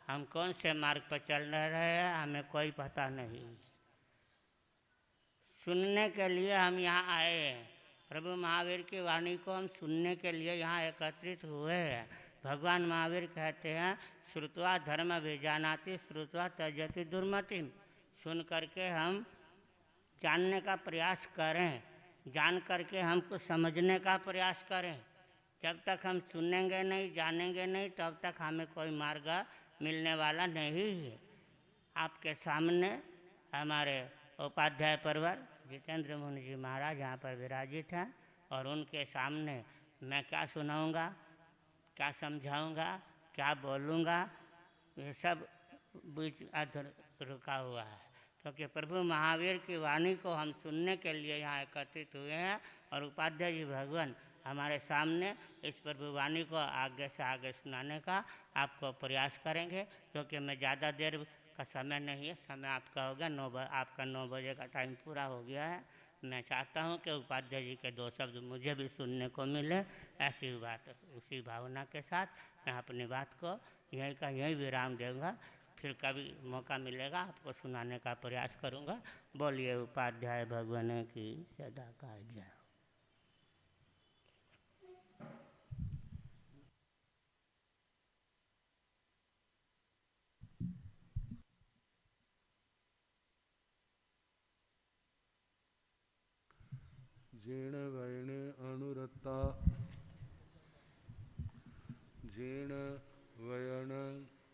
हम कौन से मार्ग पर चल रहे हैं हमें कोई पता नहीं। सुनने के लिए हम यहाँ आए हैं, प्रभु महावीर की वाणी को हम सुनने के लिए यहाँ एकत्रित हुए हैं। भगवान महावीर कहते हैं श्रुत्वा धर्म विजानाति श्रुत्वा त्यजति दुर्मतिम, सुन करके हम जानने का प्रयास करें, जान करके हमको समझने का प्रयास करें। जब तक हम सुनेंगे नहीं, जानेंगे नहीं, तब तक हमें कोई मार्ग मिलने वाला नहीं है। आपके सामने हमारे उपाध्याय परवर जितेंद्र मुनि जी महाराज यहाँ पर विराजित हैं और उनके सामने मैं क्या सुनाऊंगा, क्या समझाऊंगा, क्या बोलूँगा, ये सब बीच रुका हुआ है। क्योंकि प्रभु महावीर की वाणी को हम सुनने के लिए यहाँ एकत्रित हुए हैं और उपाध्याय जी भगवान हमारे सामने इस प्रभु वाणी को आगे से आगे सुनाने का आपको प्रयास करेंगे। क्योंकि मैं ज़्यादा देर का समय नहीं है, समय आपका हो गया आपका 9 बजे का टाइम पूरा हो गया है। मैं चाहता हूँ कि उपाध्याय जी के 2 शब्द मुझे भी सुनने को मिले। ऐसी बात, उसी भावना के साथ मैं अपनी बात को यहीं विराम दूँगा। फिर कभी मौका मिलेगा आपको सुनाने का प्रयास करूँगा। बोलिए उपाध्याय भगवान की सदा का जय। जीर्ण वैण अनुरता जीर्ण वयन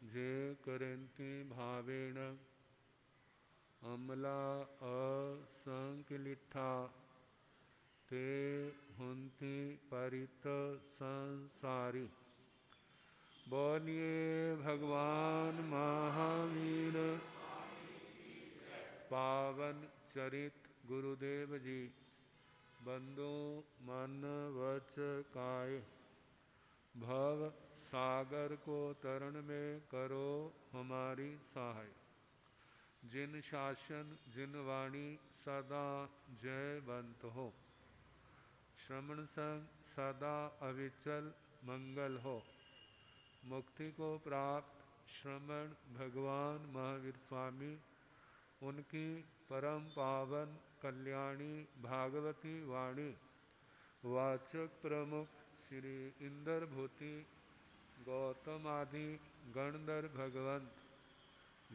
जे करंती भावेण अमला असंकलिठा ते हुंती परित संसारी। बोलिए भगवान महावीर पावन चरित गुरुदेव जी। बंदो मन वच काय भव सागर को तरण में करो हमारी सहाय। जिन शासन जिन वाणी सदा जयवंत हो। श्रमण संग सदा अविचल मंगल हो। मुक्ति को प्राप्त श्रमण भगवान महावीर स्वामी उनकी परम पावन कल्याणी भागवती वाणी वाचक प्रमुख श्री इंद्र भूति गौतम आदि गणधर भगवंत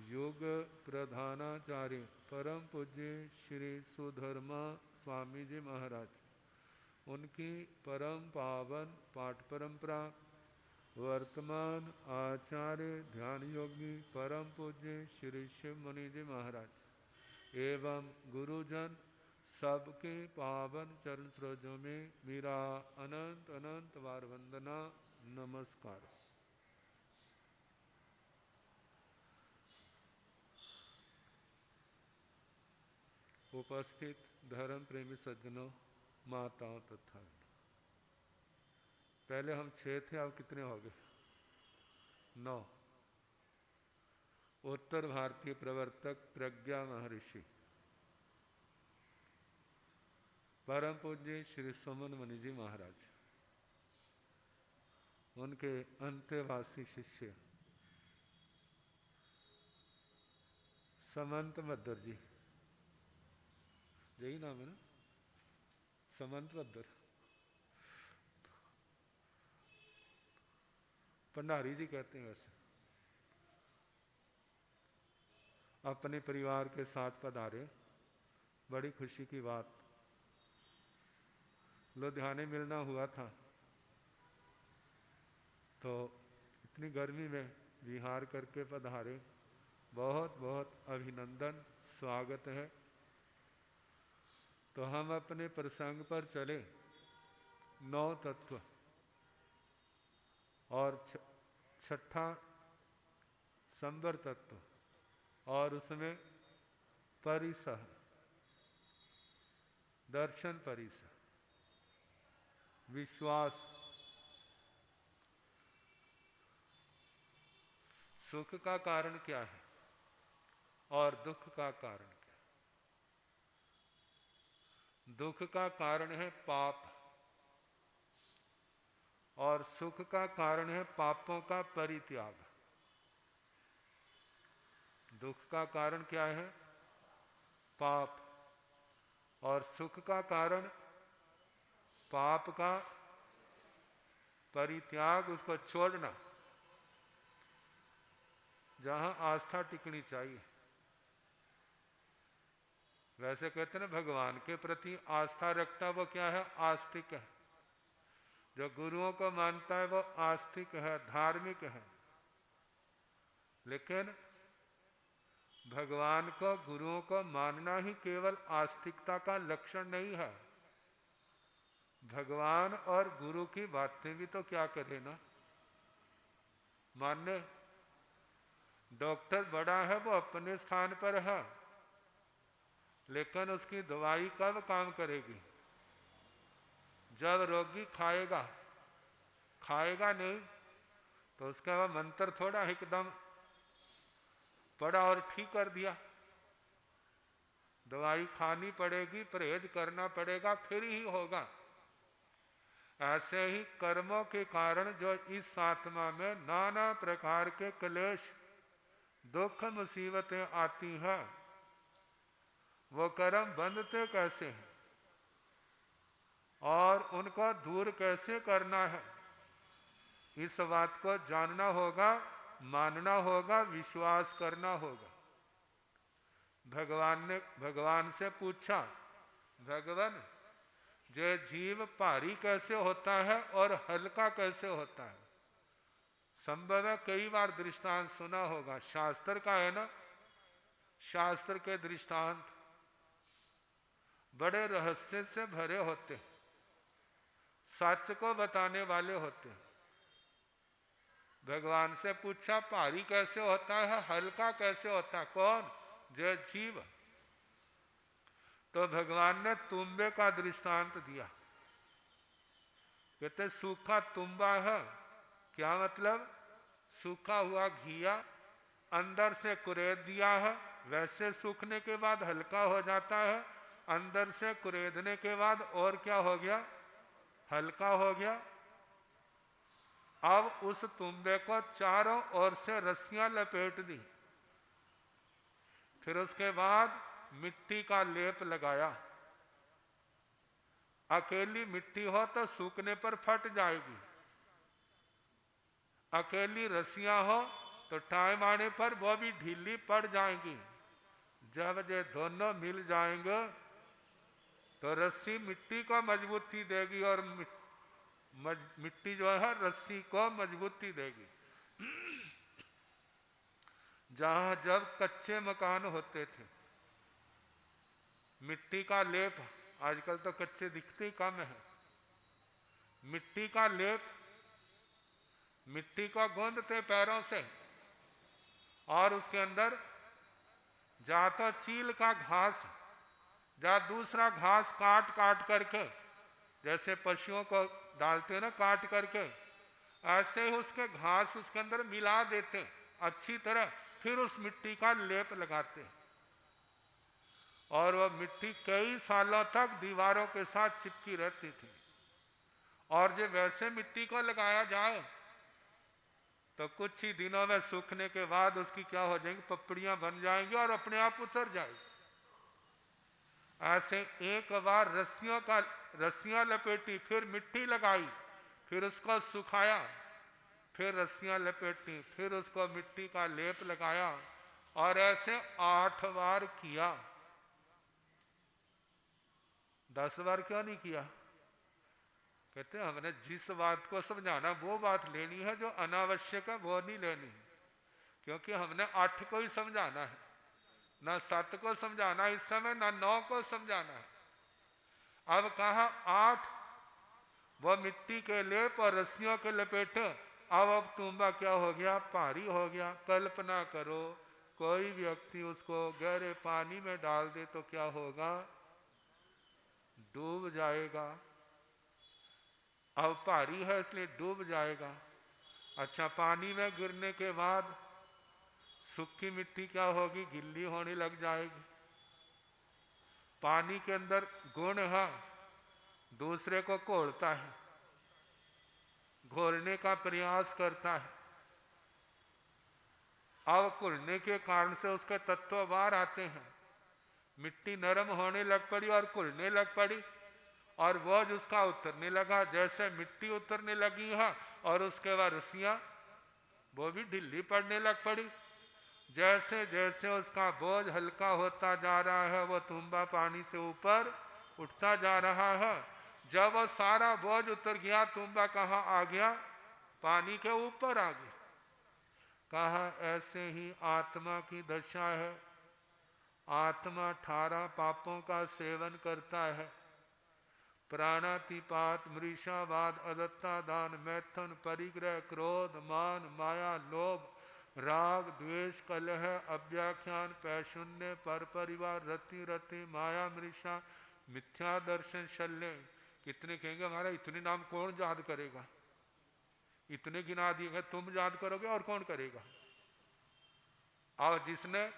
योग प्रधानाचार्य परम पूज्य श्री सुधर्मा स्वामी जी महाराज उनकी परम पावन पाठ परंपरा वर्तमान आचार्य ध्यान योगी परम पूज्य श्री शिव मुनि जी महाराज एवं गुरुजन सबके पावन चरण सरोजों में मेरा अनंत अनंत बार वंदना नमस्कार। उपस्थित धर्म प्रेमी सज्जनों, माताओं तथा पहले हम 6 थे, अब कितने हो गए? 9। उत्तर भारतीय प्रवर्तक प्रज्ञा महर्षि परम पूज्य श्री सुमन मुनि जी महाराज, उनके अंत्यवासी शिष्य समंत मद्दर जी, यही नाम है ना, समंत मद्दर, भंडारी जी कहते हैं वैसे, अपने परिवार के साथ पधारे। बड़ी खुशी की बात, लुधियाने मिलना हुआ था तो इतनी गर्मी में विहार करके पधारे। बहुत बहुत अभिनंदन, स्वागत है। तो हम अपने प्रसंग पर चले। 9 तत्व और 6ठा संवर तत्व और उसमें परिसह, दर्शन परिसह, विश्वास, सुख का कारण क्या है और दुख का कारण क्या है। दुख का कारण है पाप और सुख का कारण है पापों का परित्याग। दुख का कारण क्या है? पाप। और सुख का कारण पाप का परित्याग, उसको छोड़ना, जहां आस्था टिकनी चाहिए। वैसे कहते हैं ना, भगवान के प्रति आस्था रखता वो क्या है? आस्तिक है। जो गुरुओं को मानता है वो आस्तिक है, धार्मिक है। लेकिन भगवान को, गुरुओं को मानना ही केवल आस्तिकता का लक्षण नहीं है। भगवान और गुरु की बातें भी तो क्या करें ना, मानने। डॉक्टर बड़ा है, वो अपने स्थान पर है, लेकिन उसकी दवाई कब काम करेगी? जब रोगी खाएगा। खाएगा नहीं तो उसका वह मंत्र थोड़ा एकदम पड़ा और ठीक कर दिया। दवाई खानी पड़ेगी, परहेज करना पड़ेगा, फिर ही होगा। ऐसे ही कर्मों के कारण जो इस आत्मा में नाना प्रकार के क्लेश, दुख, मुसीबतें आती हैं, वो कर्म बंधते कैसे हैं और उनको दूर कैसे करना है, इस बात को जानना होगा, मानना होगा, विश्वास करना होगा। भगवान ने भगवान से पूछा, भगवान जो जीव भारी कैसे होता है और हल्का कैसे होता है। संभव है कई बार दृष्टांत सुना होगा, शास्त्र का है ना। शास्त्र के दृष्टांत बड़े रहस्य से भरे होते, सच को बताने वाले होते। भगवान से पूछा भारी कैसे होता है, हल्का कैसे होता है, कौन? जो जीव। तो भगवान ने तुम्बे का दृष्टांत दिया। कहते सूखा तुम्बा है, क्या मतलब? सूखा हुआ घिया अंदर से कुरेद दिया है, वैसे सूखने के बाद हल्का हो जाता है, अंदर से कुरेदने के बाद और क्या हो गया? हल्का हो गया। अब उस तुम्बे को चारों ओर से रस्सियां लपेट दी, फिर उसके बाद मिट्टी का लेप लगाया। अकेली मिट्टी हो तो सूखने पर फट जाएगी, अकेली रस्सियां हो तो टाइम आने पर वो भी ढीली पड़ जाएंगी। जब ये दोनों मिल जाएंगे तो रस्सी मिट्टी को मजबूती देगी और मिट्टी जो है रस्सी को मजबूती देगी। जहां जब कच्चे मकान होते थे, मिट्टी का लेप, आजकल तो कच्चे दिखते ही कम है, मिट्टी का लेप, मिट्टी को गूंदते पैरों से और उसके अंदर जा तो चील का घास, जा दूसरा घास काट काट करके, जैसे पशुओं को डालते हैं ना काट करके, ऐसे ही उसके घास उसके अंदर मिला देते अच्छी तरह, फिर उस मिट्टी का लेप लगाते और वह मिट्टी कई सालों तक दीवारों के साथ चिपकी रहती थी। और जब वैसे मिट्टी को लगाया जाए तो कुछ ही दिनों में सूखने के बाद उसकी क्या हो जाएंगी? पपड़ियां बन जाएंगी और अपने आप उतर जाएगी। ऐसे एक बार रस्सियां लपेटी, फिर मिट्टी लगाई, फिर उसको सुखाया, फिर रस्सियां लपेटी, फिर उसको मिट्टी का लेप लगाया और ऐसे 8 बार किया। 10 बार क्यों नहीं किया? कहते हमने जिस बात को समझाना वो बात लेनी है, जो अनावश्यक है वो नहीं लेनी, क्योंकि हमने 8 को ही समझाना है, ना 7 को समझाना इस समय, ना 9 को समझाना है। अब कहा 8, वो मिट्टी के लेप और रस्सियों के लपेटे, अब तुम्बा क्या हो गया? भारी हो गया। कल्पना करो कोई व्यक्ति उसको गहरे पानी में डाल दे तो क्या होगा? डूब जाएगा। अब भारी है इसलिए डूब जाएगा। अच्छा, पानी में गिरने के बाद सूखी मिट्टी क्या होगी? गिल्ली होने लग जाएगी। पानी के अंदर गुण है, दूसरे को घोलता है, घोलने का प्रयास करता है। अब घुलने के कारण से उसके तत्व बाहर आते हैं। मिट्टी नरम होने लग पड़ी और घुलने लग पड़ी और बोझ उसका उतरने लगा। जैसे मिट्टी उतरने लगी है और उसके बाद रस्सियां वो भी ढीली पड़ने लग पड़ी। जैसे जैसे उसका बोझ हल्का होता जा रहा है, वो तुम्बा पानी से ऊपर उठता जा रहा है। जब वो सारा बोझ उतर गया, तुम्बा कहाँ आ गया? पानी के ऊपर आ गया। कहा ऐसे ही आत्मा की दशा है। आत्मा 18 पापों का सेवन करता है। प्राणातिपात, मृषावाद, अदत्ता दान, मैथुन, परिग्रह, क्रोध, मान, माया, लोभ, राग, द्वेष, कलह, अव्याख्यान, पैशून्य, पर परिवार, रति रति, माया, मृषा, मिथ्या दर्शन, शल्य। कितने कहेंगे हमारा इतने नाम कौन याद करेगा? इतने गिना दिए, तुम याद करोगे और कौन करेगा? और जिसने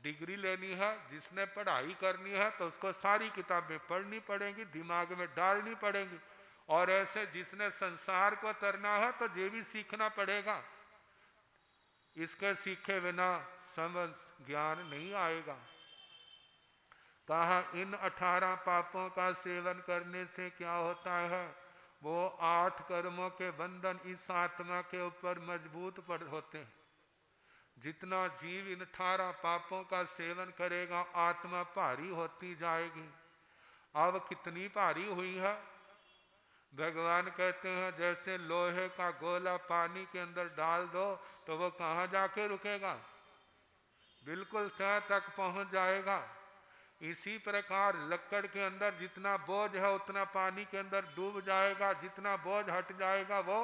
डिग्री लेनी है, जिसने पढ़ाई करनी है, तो उसको सारी किताबें पढ़नी पड़ेंगी, दिमाग में डालनी पड़ेंगी। और ऐसे जिसने संसार को तरना है तो ये भी सीखना पड़ेगा। इसके सीखे बिना समझ ज्ञान नहीं आएगा। कहा इन 18 पापों का सेवन करने से क्या होता है? वो 8 कर्मों के बंधन इस आत्मा के ऊपर मजबूत पड़ होते हैं। जितना जीव इन 18 पापों का सेवन करेगा, आत्मा भारी होती जाएगी। अब कितनी भारी हुई है। भगवान कहते हैं जैसे लोहे का गोला पानी के अंदर डाल दो तो वो कहाँ जाके रुकेगा, बिल्कुल तह तक पहुंच जाएगा। इसी प्रकार लकड़ के अंदर जितना बोझ है उतना पानी के अंदर डूब जाएगा, जितना बोझ हट जाएगा वो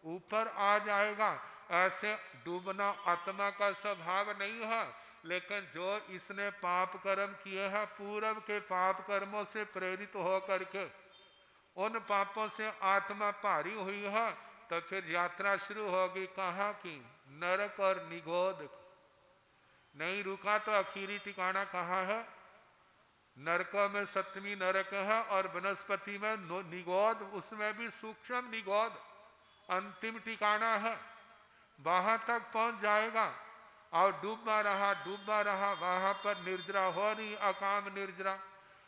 ऊपर आ जाएगा। ऐसे डूबना आत्मा का स्वभाव नहीं है, लेकिन जो इसने पाप कर्म किए हैं, पूर्व के पाप कर्मों से प्रेरित होकर के उन पापों से आत्मा भारी हुई है, तो फिर यात्रा शुरू होगी कहाँ की, नरक और निगोद। नहीं रुका तो आखिरी ठिकाना कहाँ है, नरक में 7वीं नरक है और वनस्पति में निगोद, उसमें भी सूक्ष्म निगोद अंतिम ठिकाना है। वहां तक पहुंच जाएगा और डूबा रहा, वहां पर निर्जरा हो रही, अकाम निर्जरा।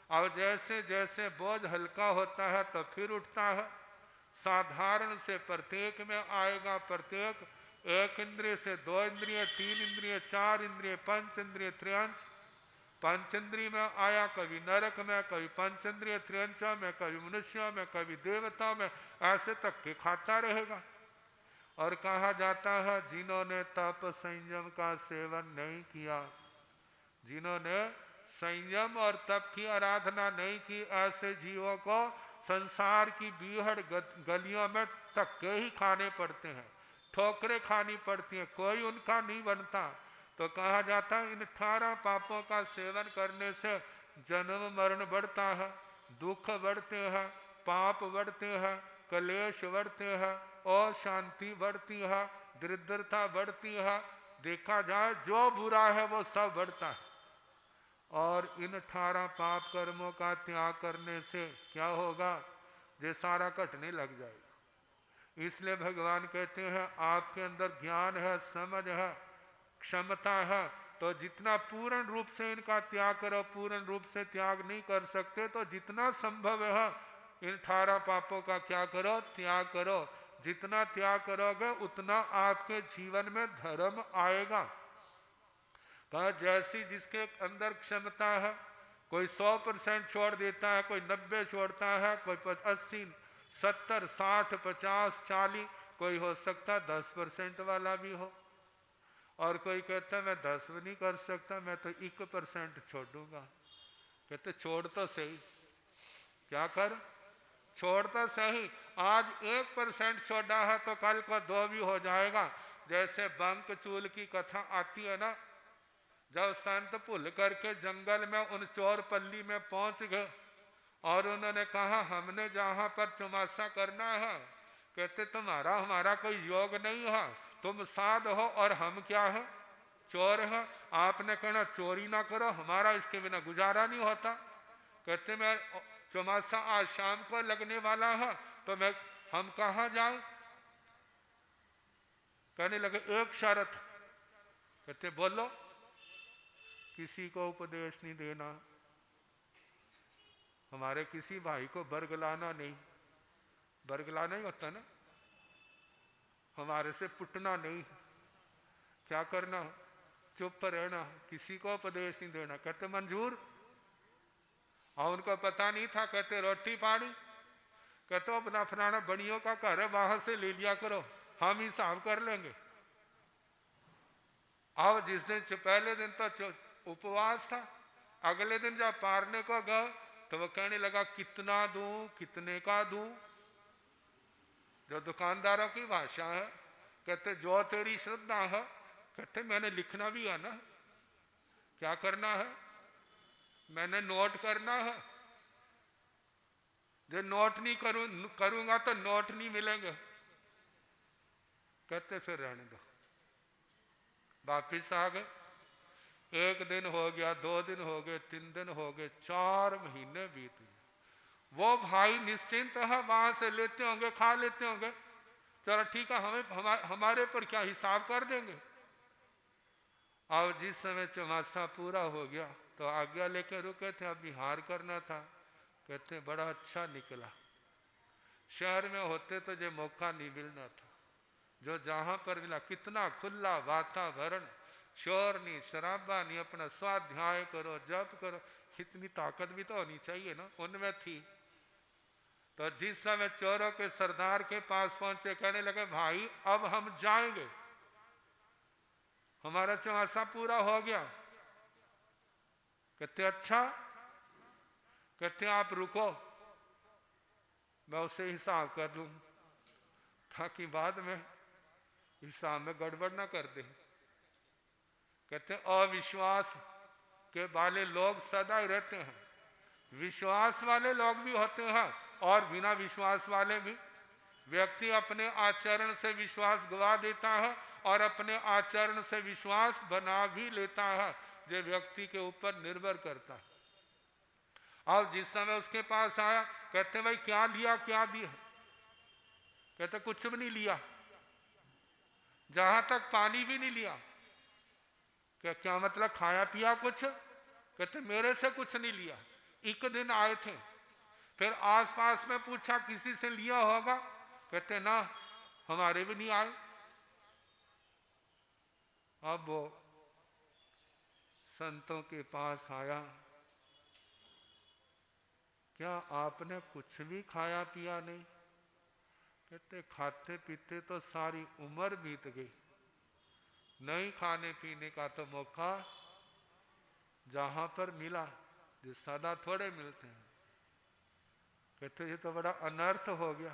और जैसे जैसे बोझ हल्का होता है तो फिर उठता है, साधारण से प्रत्येक में आएगा, प्रत्येक 1 इंद्रिय से 2 इंद्रिय, 3 इंद्रिय, 4 इंद्रिय, 5 इंद्रिय, त्रियंच। 5 इंद्रिय में आया, कभी नरक में, कभी 5 इंद्रिय त्रियंचा में, कभी मनुष्यों में, कभी देवता में, ऐसे तक के खाता रहेगा। और कहा जाता है जिन्होंने तप संयम का सेवन नहीं किया, जिन्होंने संयम और तप की आराधना नहीं की, ऐसे जीवों को संसार की बीहड़ गलियों में धक्के ही खाने पड़ते हैं, ठोकरें खानी पड़ती हैं, कोई उनका नहीं बनता। तो कहा जाता है इन 18 पापों का सेवन करने से जन्म मरण बढ़ता है, दुख बढ़ते हैं, पाप बढ़ते हैं, कलेश बढ़ते हैं, और शांति बढ़ती है, दरिद्रता बढ़ती है। देखा जाए जो बुरा है वो सब बढ़ता है। और इन 18 पाप कर्मों का त्याग करने से क्या होगा, ये सारा कटने लग जाएगा। इसलिए भगवान कहते हैं आपके अंदर ज्ञान है, समझ है, क्षमता है, तो जितना पूर्ण रूप से इनका त्याग करो। पूर्ण रूप से त्याग नहीं कर सकते तो जितना संभव है इन 18 पापों का क्या करो, त्याग करो। जितना त्याग करोगे उतना आपके जीवन में धर्म आएगा। कहा जैसी जिसके अंदर क्षमता है, कोई 100% छोड़ देता है, कोई 90 छोड़ता है, कोई 80, 70, 60, 50, 40, कोई हो सकता 10% वाला भी हो। और कोई कहता मैं 10 भी नहीं कर सकता, मैं तो 1% छोड़ दूंगा। कहते छोड़ तो सही, क्या कर, छोड़ तो सही। आज 1% छोड़ा है तो कल को 2 भी हो जाएगा। जैसे बंक चूल की कथा आती है ना, जब संत भूल करके जंगल में उन चोर पल्ली में पहुंच गए और उन्होंने कहा हमने जहां पर चुमासा करना है, कहते तुम्हारा हमारा कोई योग नहीं है, तुम साध हो और हम क्या है, चोर है। आपने कहना चोरी ना करो, हमारा इसके बिना गुजारा नहीं होता। कहते मैं चौमासा आज शाम को लगने वाला है तो हम कहाँ जाए। कहने लगे एक शर्त। कहते बोलो। किसी को उपदेश नहीं देना, हमारे किसी भाई को बरगलाना नहीं, बरगलाना ही होता ना, हमारे से पुटना नहीं, क्या करना, चुप रहना, किसी को उपदेश नहीं देना। कहते मंजूर। और उनको पता नहीं था। कहते रोटी पानी, कहते अपना फलाना बनियों का घर है बाहर से ले लिया करो, हम हिसाब कर लेंगे। अब जिस दिन पहले दिन तो उपवास था, अगले दिन जब पारने को गए तो वो कहने लगा कितना दूं, कितने का दूं, जो दुकानदारों की भाषा है। कहते जो तेरी श्रद्धा है। कहते मैंने लिखना भी है ना, क्या करना है, मैंने नोट करना है, जो नोट नहीं करूंगा तो नोट नहीं मिलेंगे। कहते फिर रहने दो। वापिस आ गए। 1 दिन हो गया, 2 दिन हो गए, 3 दिन हो गए, 4 महीने बीत गए। वो भाई निश्चिंत है, वहां से लेते होंगे, खा लेते होंगे, चलो ठीक है, हमारे पर क्या हिसाब कर देंगे। अब जिस समय चौमासा पूरा हो गया तो आज्ञा लेके रुके थे, अब बिहार करना था। कहते बड़ा अच्छा निकला, शहर में होते तो जो मौका नहीं मिलना था, जो जहां पर मिला। कितना खुला वातावरण, शोर नहीं, शराबा नहीं, अपना स्वाध्याय करो, जप करो, इतनी ताकत भी तो होनी चाहिए ना, उनमें थी। तो जिस समय चोरों के सरदार के पास पहुंचे, कहने लगे भाई अब हम जाएंगे, हमारा चौसा पूरा हो गया। कहते अच्छा, कहते आप रुको, मैं उसे हिसाब कर दूं ताकि बाद में हिसाब में गड़बड़ ना कर दे। कहते अविश्वास के वाले लोग सदा ही रहते हैं, विश्वास वाले लोग भी होते हैं और बिना विश्वास वाले भी। व्यक्ति अपने आचरण से विश्वास गवा देता है और अपने आचरण से विश्वास बना भी लेता है, जो व्यक्ति के ऊपर निर्भर करता है। और जिस समय उसके पास आया, कहते भाई क्या लिया क्या दिया? कहते कुछ भी नहीं लिया, जहां तक पानी भी नहीं लिया। क्या मतलब खाया पिया कुछ? कहते मेरे से कुछ नहीं लिया। एक दिन आए थे, फिर आसपास में पूछा किसी से लिया होगा? कहते ना, हमारे भी नहीं आए। अब वो संतों के पास आया, क्या आपने कुछ भी खाया पिया नहीं? कहते खाते पीते तो सारी उम्र बीत गई, नहीं खाने पीने का तो मौका जहां पर मिला, जो सदा थोड़े मिलते हैं। कहते ये तो बड़ा अनर्थ हो गया।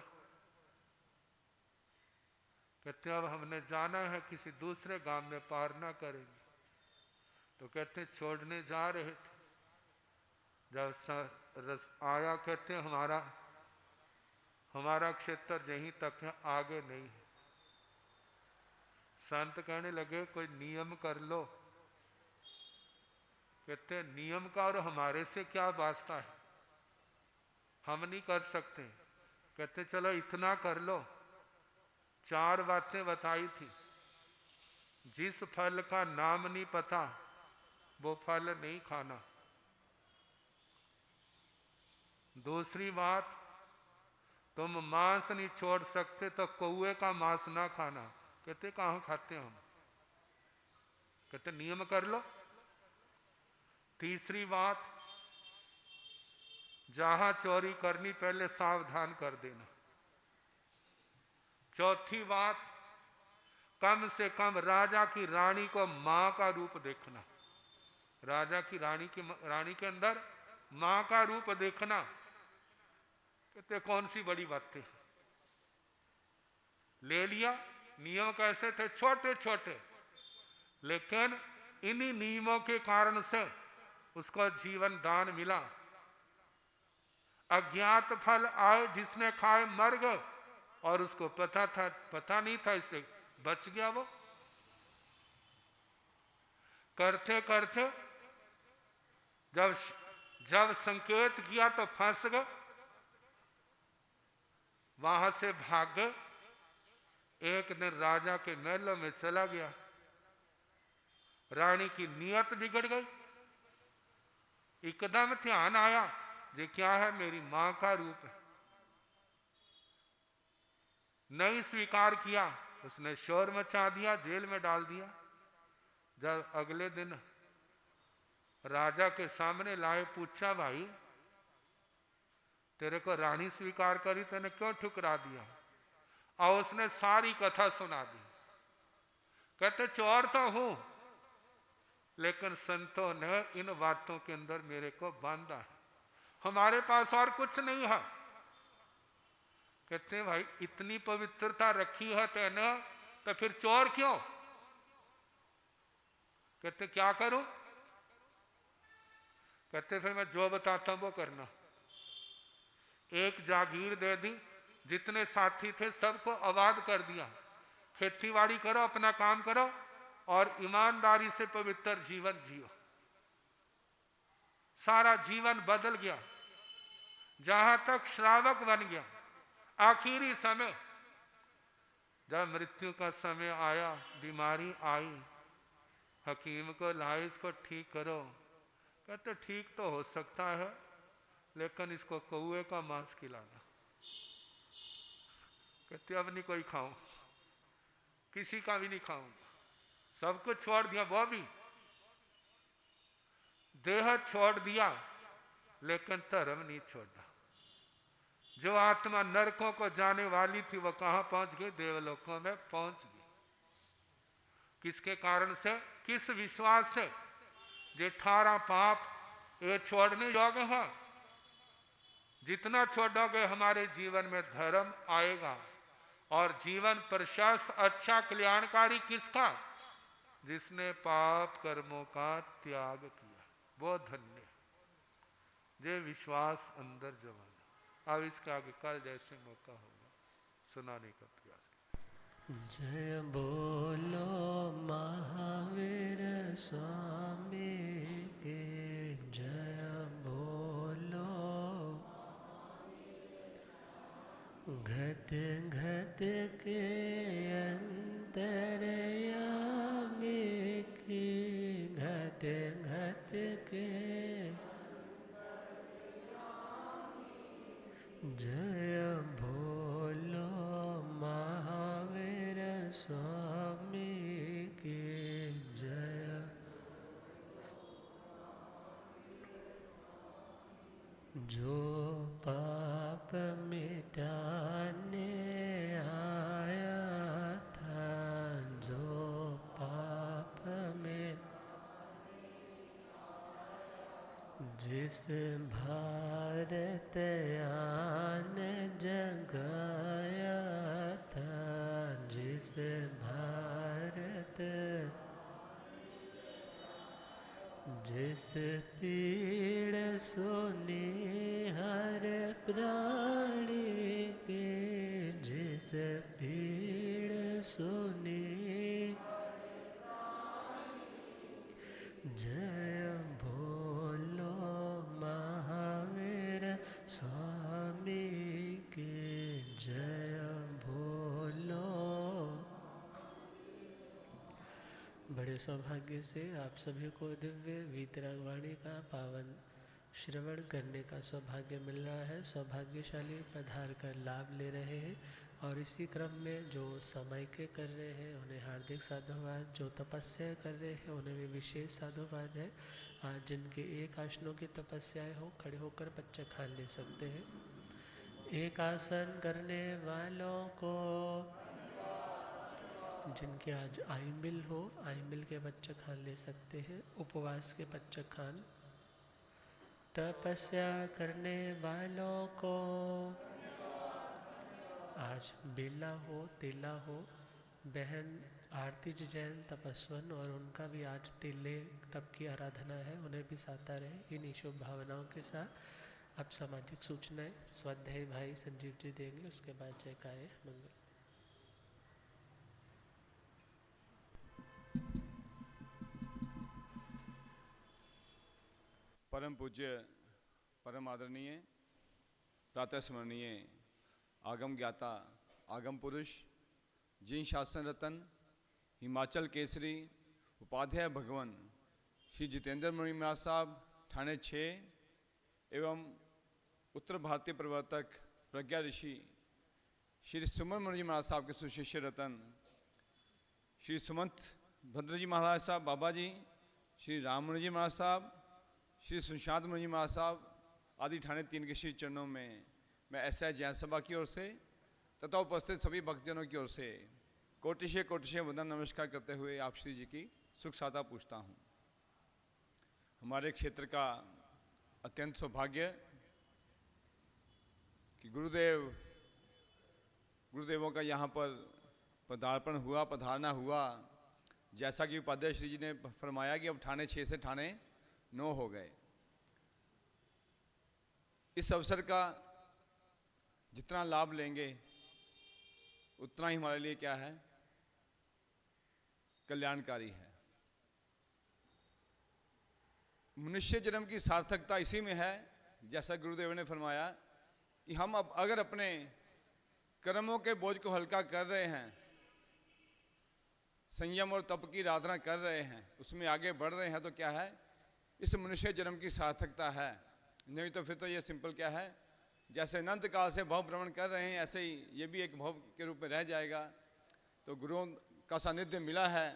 कहते अब हमने जाना है, किसी दूसरे गांव में पार ना करेंगे। तो कहते छोड़ने जा रहे थे, जब रस आया, कहते हमारा क्षेत्र यहीं तक है, आगे नहीं है। संत कहने लगे कोई नियम कर लो। कहते नियम का और हमारे से क्या वास्ता है, हम नहीं कर सकते। कहते चलो इतना कर लो। 4 बातें बताई थी। जिस फल का नाम नहीं पता वो फल नहीं खाना। दूसरी बात, तुम मांस नहीं छोड़ सकते तो कौए का मांस ना खाना। कहते कहाँ खाते हम? कहते नियम कर लो। तीसरी बात, जहां चोरी करनी पहले सावधान कर देना। चौथी बात, कम से कम राजा की रानी को मां का रूप देखना। राजा की रानी के अंदर मां का रूप देखना। कहते कौन सी बड़ी बात थी, ले लिया। नियम कैसे थे? छोटे छोटे, लेकिन इन्हीं नियमों के कारण से उसको जीवन दान मिला। अज्ञात फल आए, जिसने खाए मर गए, और उसको पता नहीं था, इसलिए बच गया वो। करते करते जब संकेत किया तो फंस गए, वहां से भाग गए। एक दिन राजा के महलों में चला गया, रानी की नीयत बिगड़ गई। एकदम ध्यान आया, ये क्या है? मेरी मां का रूप है। नहीं स्वीकार किया, उसने शोर मचा दिया, जेल में डाल दिया। जब अगले दिन राजा के सामने लाए, पूछा भाई तेरे को रानी स्वीकार करी, तूने क्यों ठुकरा दिया? और उसने सारी कथा सुना दी। कहते चोर तो हूं, लेकिन संतों ने इन बातों के अंदर मेरे को बांधा है, हमारे पास और कुछ नहीं है। कहते भाई इतनी पवित्रता रखी है तेने, तो फिर चोर क्यों? कहते क्या करूं? कहते फिर मैं जो बताता हूं वो करना। एक जागीर दे दी, जितने साथी थे सबको आबाद कर दिया। खेतीबाड़ी करो, अपना काम करो और ईमानदारी से पवित्र जीवन जियो। सारा जीवन बदल गया, जहां तक श्रावक बन गया। आखिरी समय जब मृत्यु का समय आया, बीमारी आई, हकीम को लाए, इसको ठीक करो। कहते ठीक तो हो सकता है, लेकिन इसको कौए का मांस खिलाना। कहते अब नहीं कोई खाऊं, किसी का भी नहीं खाऊंगा। सब कुछ छोड़ दिया, वो भी देह छोड़ दिया। लेकिन धर्म नहीं छोड़ा। जो आत्मा नरकों को जाने वाली थी वो कहां पहुंच गई? देवलोकों में पहुंच गई। किसके कारण से? किस विश्वास से? जे 18 पाप ये छोड़ने योग्य है। जितना छोड़ोगे हमारे जीवन में धर्म आएगा और जीवन प्रशस्त अच्छा कल्याणकारी किसका? जिसने पाप कर्मों का त्याग किया, वो धन्य। ये विश्वास अंदर जमाना। अब इसके आगे कल जैसे मौका होगा सुनाने का प्रयास। जय बोलो महावीर स्वामी के, जय बोलो। घट घट के अंतर्यामी की, घट घट के जय बोलो महावीर स्वामी की जय। जो पाप मिटाने आया था, जो पाप में जिस भारत आन जगाया था, जिस भारत जिस पीड़ सुनी हर प्राणी के, जिस पीड़ सुनी जय बोलो महावीर स्वामी के, जय बोलो। बड़े सौभाग्य से आप सभी को दिव्य वीतरागवाणी का पावन श्रवण करने का सौभाग्य मिल रहा है। सौभाग्यशाली पधार कर लाभ ले रहे हैं और इसी क्रम में जो समायके कर रहे हैं उन्हें हार्दिक साधुवाद, जो तपस्या कर रहे हैं उन्हें भी विशेष साधुवाद है। आज जिनके एक आसनों की तपस्याएं हो खड़े होकर बच्चे खान ले सकते हैं। एक आसन करने वालों को, जिनके आज आईमिल हो आईमिल के बच्चे खान ले सकते हैं। उपवास के बच्चे खान। तपस्या करने वालों को आज बेला हो तेला हो, बहन आरती जी जैन तपस्वन और उनका भी आज तेले तप की आराधना है, उन्हें भी साता रहे। इन्हीं शुभ भावनाओं के साथ अब सामाजिक सूचनाएं स्वाध्यायी भाई संजीव जी देंगे, उसके बाद जयकारे मंगल। परम पूज्य परम आदरणीय प्रातः स्मरणीय आगम ज्ञाता आगम पुरुष जिन शासन रतन हिमाचल केसरी उपाध्याय भगवान श्री जितेंद्र मणि महाराज साहब ठाणे 6 एवं उत्तर भारतीय प्रवर्तक प्रज्ञा ऋषि श्री सुमन मणि महाराज साहब के सुशिष्य रतन श्री सुमंत भद्र जी महाराज साहब बाबा जी, श्री राममणि जी महाराज साहब, श्री सुशांत मणि महाराज साहब आदि ठाणे 3 के श्री चरणों में मैं एसआई जैन सभा की ओर से तथा उपस्थित सभी भक्तजनों की ओर से कोटिशे वंदन नमस्कार करते हुए आप श्री जी की सुख साधा पूछता हूँ। हमारे क्षेत्र का अत्यंत सौभाग्य कि गुरुदेवों का यहाँ पर पधारना हुआ। जैसा कि उपाध्याय श्री जी ने फरमाया कि अब ठाणे 6 से ठाणे 9 हो गए। इस अवसर का जितना लाभ लेंगे उतना ही हमारे लिए क्या है, कल्याणकारी है। मनुष्य जन्म की सार्थकता इसी में है, जैसा गुरुदेव ने फरमाया कि हम अब अगर अपने कर्मों के बोझ को हल्का कर रहे हैं, संयम और तप की आराधना कर रहे हैं, उसमें आगे बढ़ रहे हैं, तो क्या है, इस मनुष्य जन्म की सार्थकता है। नहीं तो फिर तो ये सिंपल क्या है, जैसे अनंत काल से भव भ्रमण कर रहे हैं ऐसे ही ये भी एक भव के रूप में रह जाएगा। तो गुरुओं का सानिध्य मिला है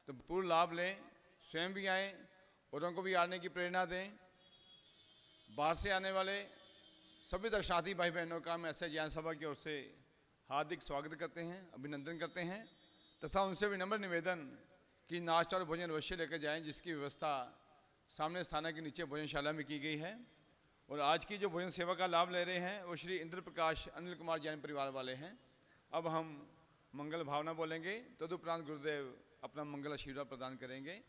तो पूर्ण लाभ लें, स्वयं भी आएँ, औरों को भी आने की प्रेरणा दें। बाहर से आने वाले सभी दर्शनार्थी भाई बहनों का मैं ऐसे ज्ञान सभा की ओर से हार्दिक स्वागत करते हैं, अभिनंदन करते हैं तथा उनसे विनम्र निवेदन कि नाश्ता और भोजन अवश्य लेकर जाएं, जिसकी व्यवस्था सामने स्थाना के नीचे भोजनशाला में की गई है। और आज की जो भोजन सेवा का लाभ ले रहे हैं वो श्री इंद्र प्रकाश अनिल कुमार जैन परिवार वाले हैं। अब हम मंगल भावना बोलेंगे, तदुपरांत गुरुदेव अपना मंगल आशीर्वाद प्रदान करेंगे।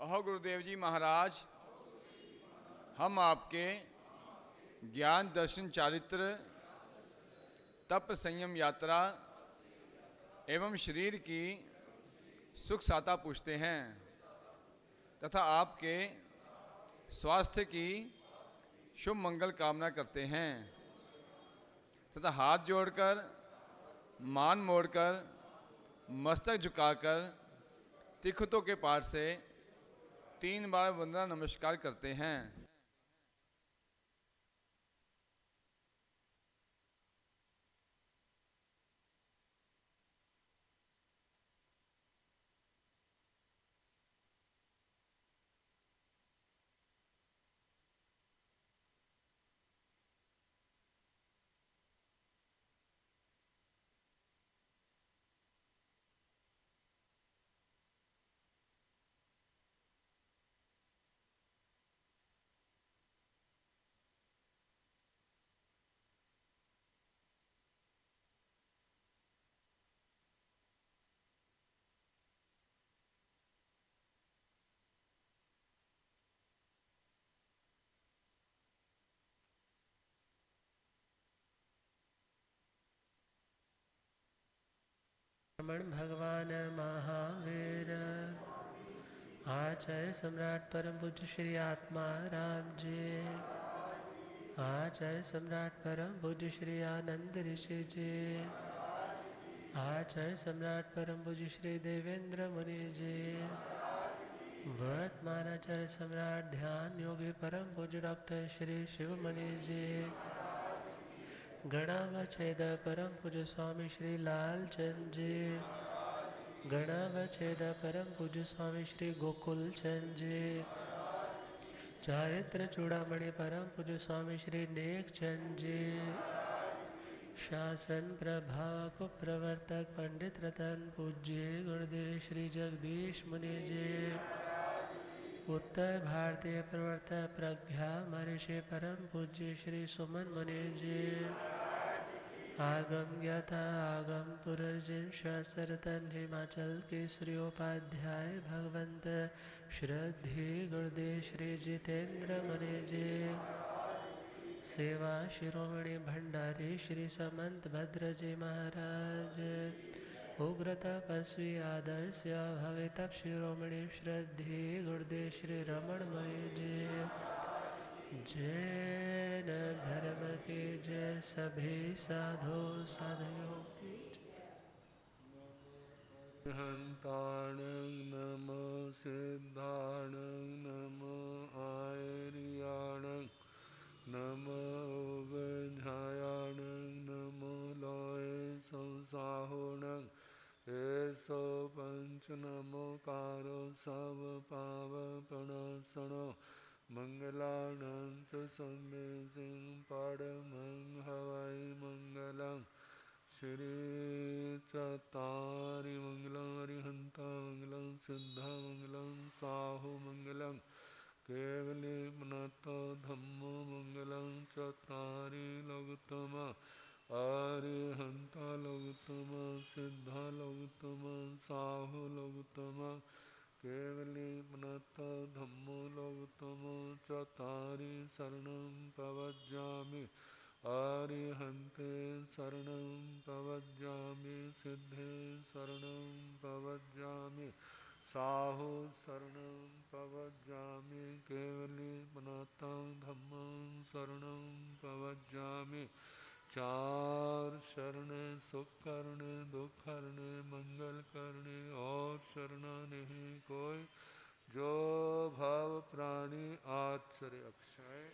अहो गुरुदेव जी महाराज, हम आपके ज्ञान दर्शन चारित्र तप संयम यात्रा एवं शरीर की सुख साता पूछते हैं तथा आपके स्वास्थ्य की शुभ मंगल कामना करते हैं तथा हाथ जोड़कर, मान मोड़कर, मस्तक झुकाकर तिखतों के पाठ से 3 बार वंदना नमस्कार करते हैं। रमण भगवान महावीर, आचार्य सम्राट परम पूज्य श्री आत्मा राम जी, आचार्य सम्राट परम पूज्य श्री आनंद ऋषि जी, आचार्य सम्राट परम पूज्य श्री देवेंद्र मुनि जी, वर्तमान आचार्य सम्राट ध्यान योगी परम पूज्य डॉक्टर श्री शिव मुनि जी, गणावच्छेद परम पूज्य स्वामी श्री लाल चंद जी, गणावच्छेद परम पूज्य स्वामी श्री गोकुल चंद जी, चारित्र चूड़ामणि परम पूज्य स्वामी श्री नेक चंद जी, शासन प्रभाव को प्रवर्तक पंडित रतन पूज्य गुरुदेव श्री जगदीश मुनि जी, उत्तर भारतीय प्रवर्तक प्रज्ञा महर्षि परम पूज्य श्री सुमन मुनि जी, आगम ज्ञाता आगम पुरुष जिन शास्त्रतन हिमाचल के श्री उपाध्याय भगवंत श्रद्धे गुरुदेव श्री जितेंद्र मुनि जी, सेवा शिरोमणि भंडारी श्री समंत भद्र जी महाराज, उग्र तपस्वी आदर्श भवे तप शिरोमणि श्रद्धे गुरुदेव श्री रमण मुनि जी, जैन धर्म के जय सभी साधु साधुओं की हंताणं नमो सिद्धाणं नमो आयर्याणं नमो गंधायाणं नमो लोय संसाहोणं एसो पंच नमो कारो सब पाव प्रणसनो मंगलानंत संदेशिं परमं हवै मंगलं श्री चत्तारि मंगलं हरिहंत मंगलं सिद्ध मंगलं साहु मंगलं केवले मनत धम्मो मंगलं चत्तारि लघुत्तम अरिहंत लघुत्तम सिद्ध लघुत्तम साहु लघुत्तम केवले मनत धम्मो लघुत्तम चत्तारि शरणं प्रवज्जामि अरिहन्ते शरणं प्रवज्जामि सिद्धे शरणं प्रवज्जामि साहु शरणं प्रवज्जामि केवले मनत धम्मं शरणं प्रवज्जामि चार शरण सुख करने दुख करने मंगल करने और शरण नहीं कोई जो भाव प्राणी आचर्य अक्षय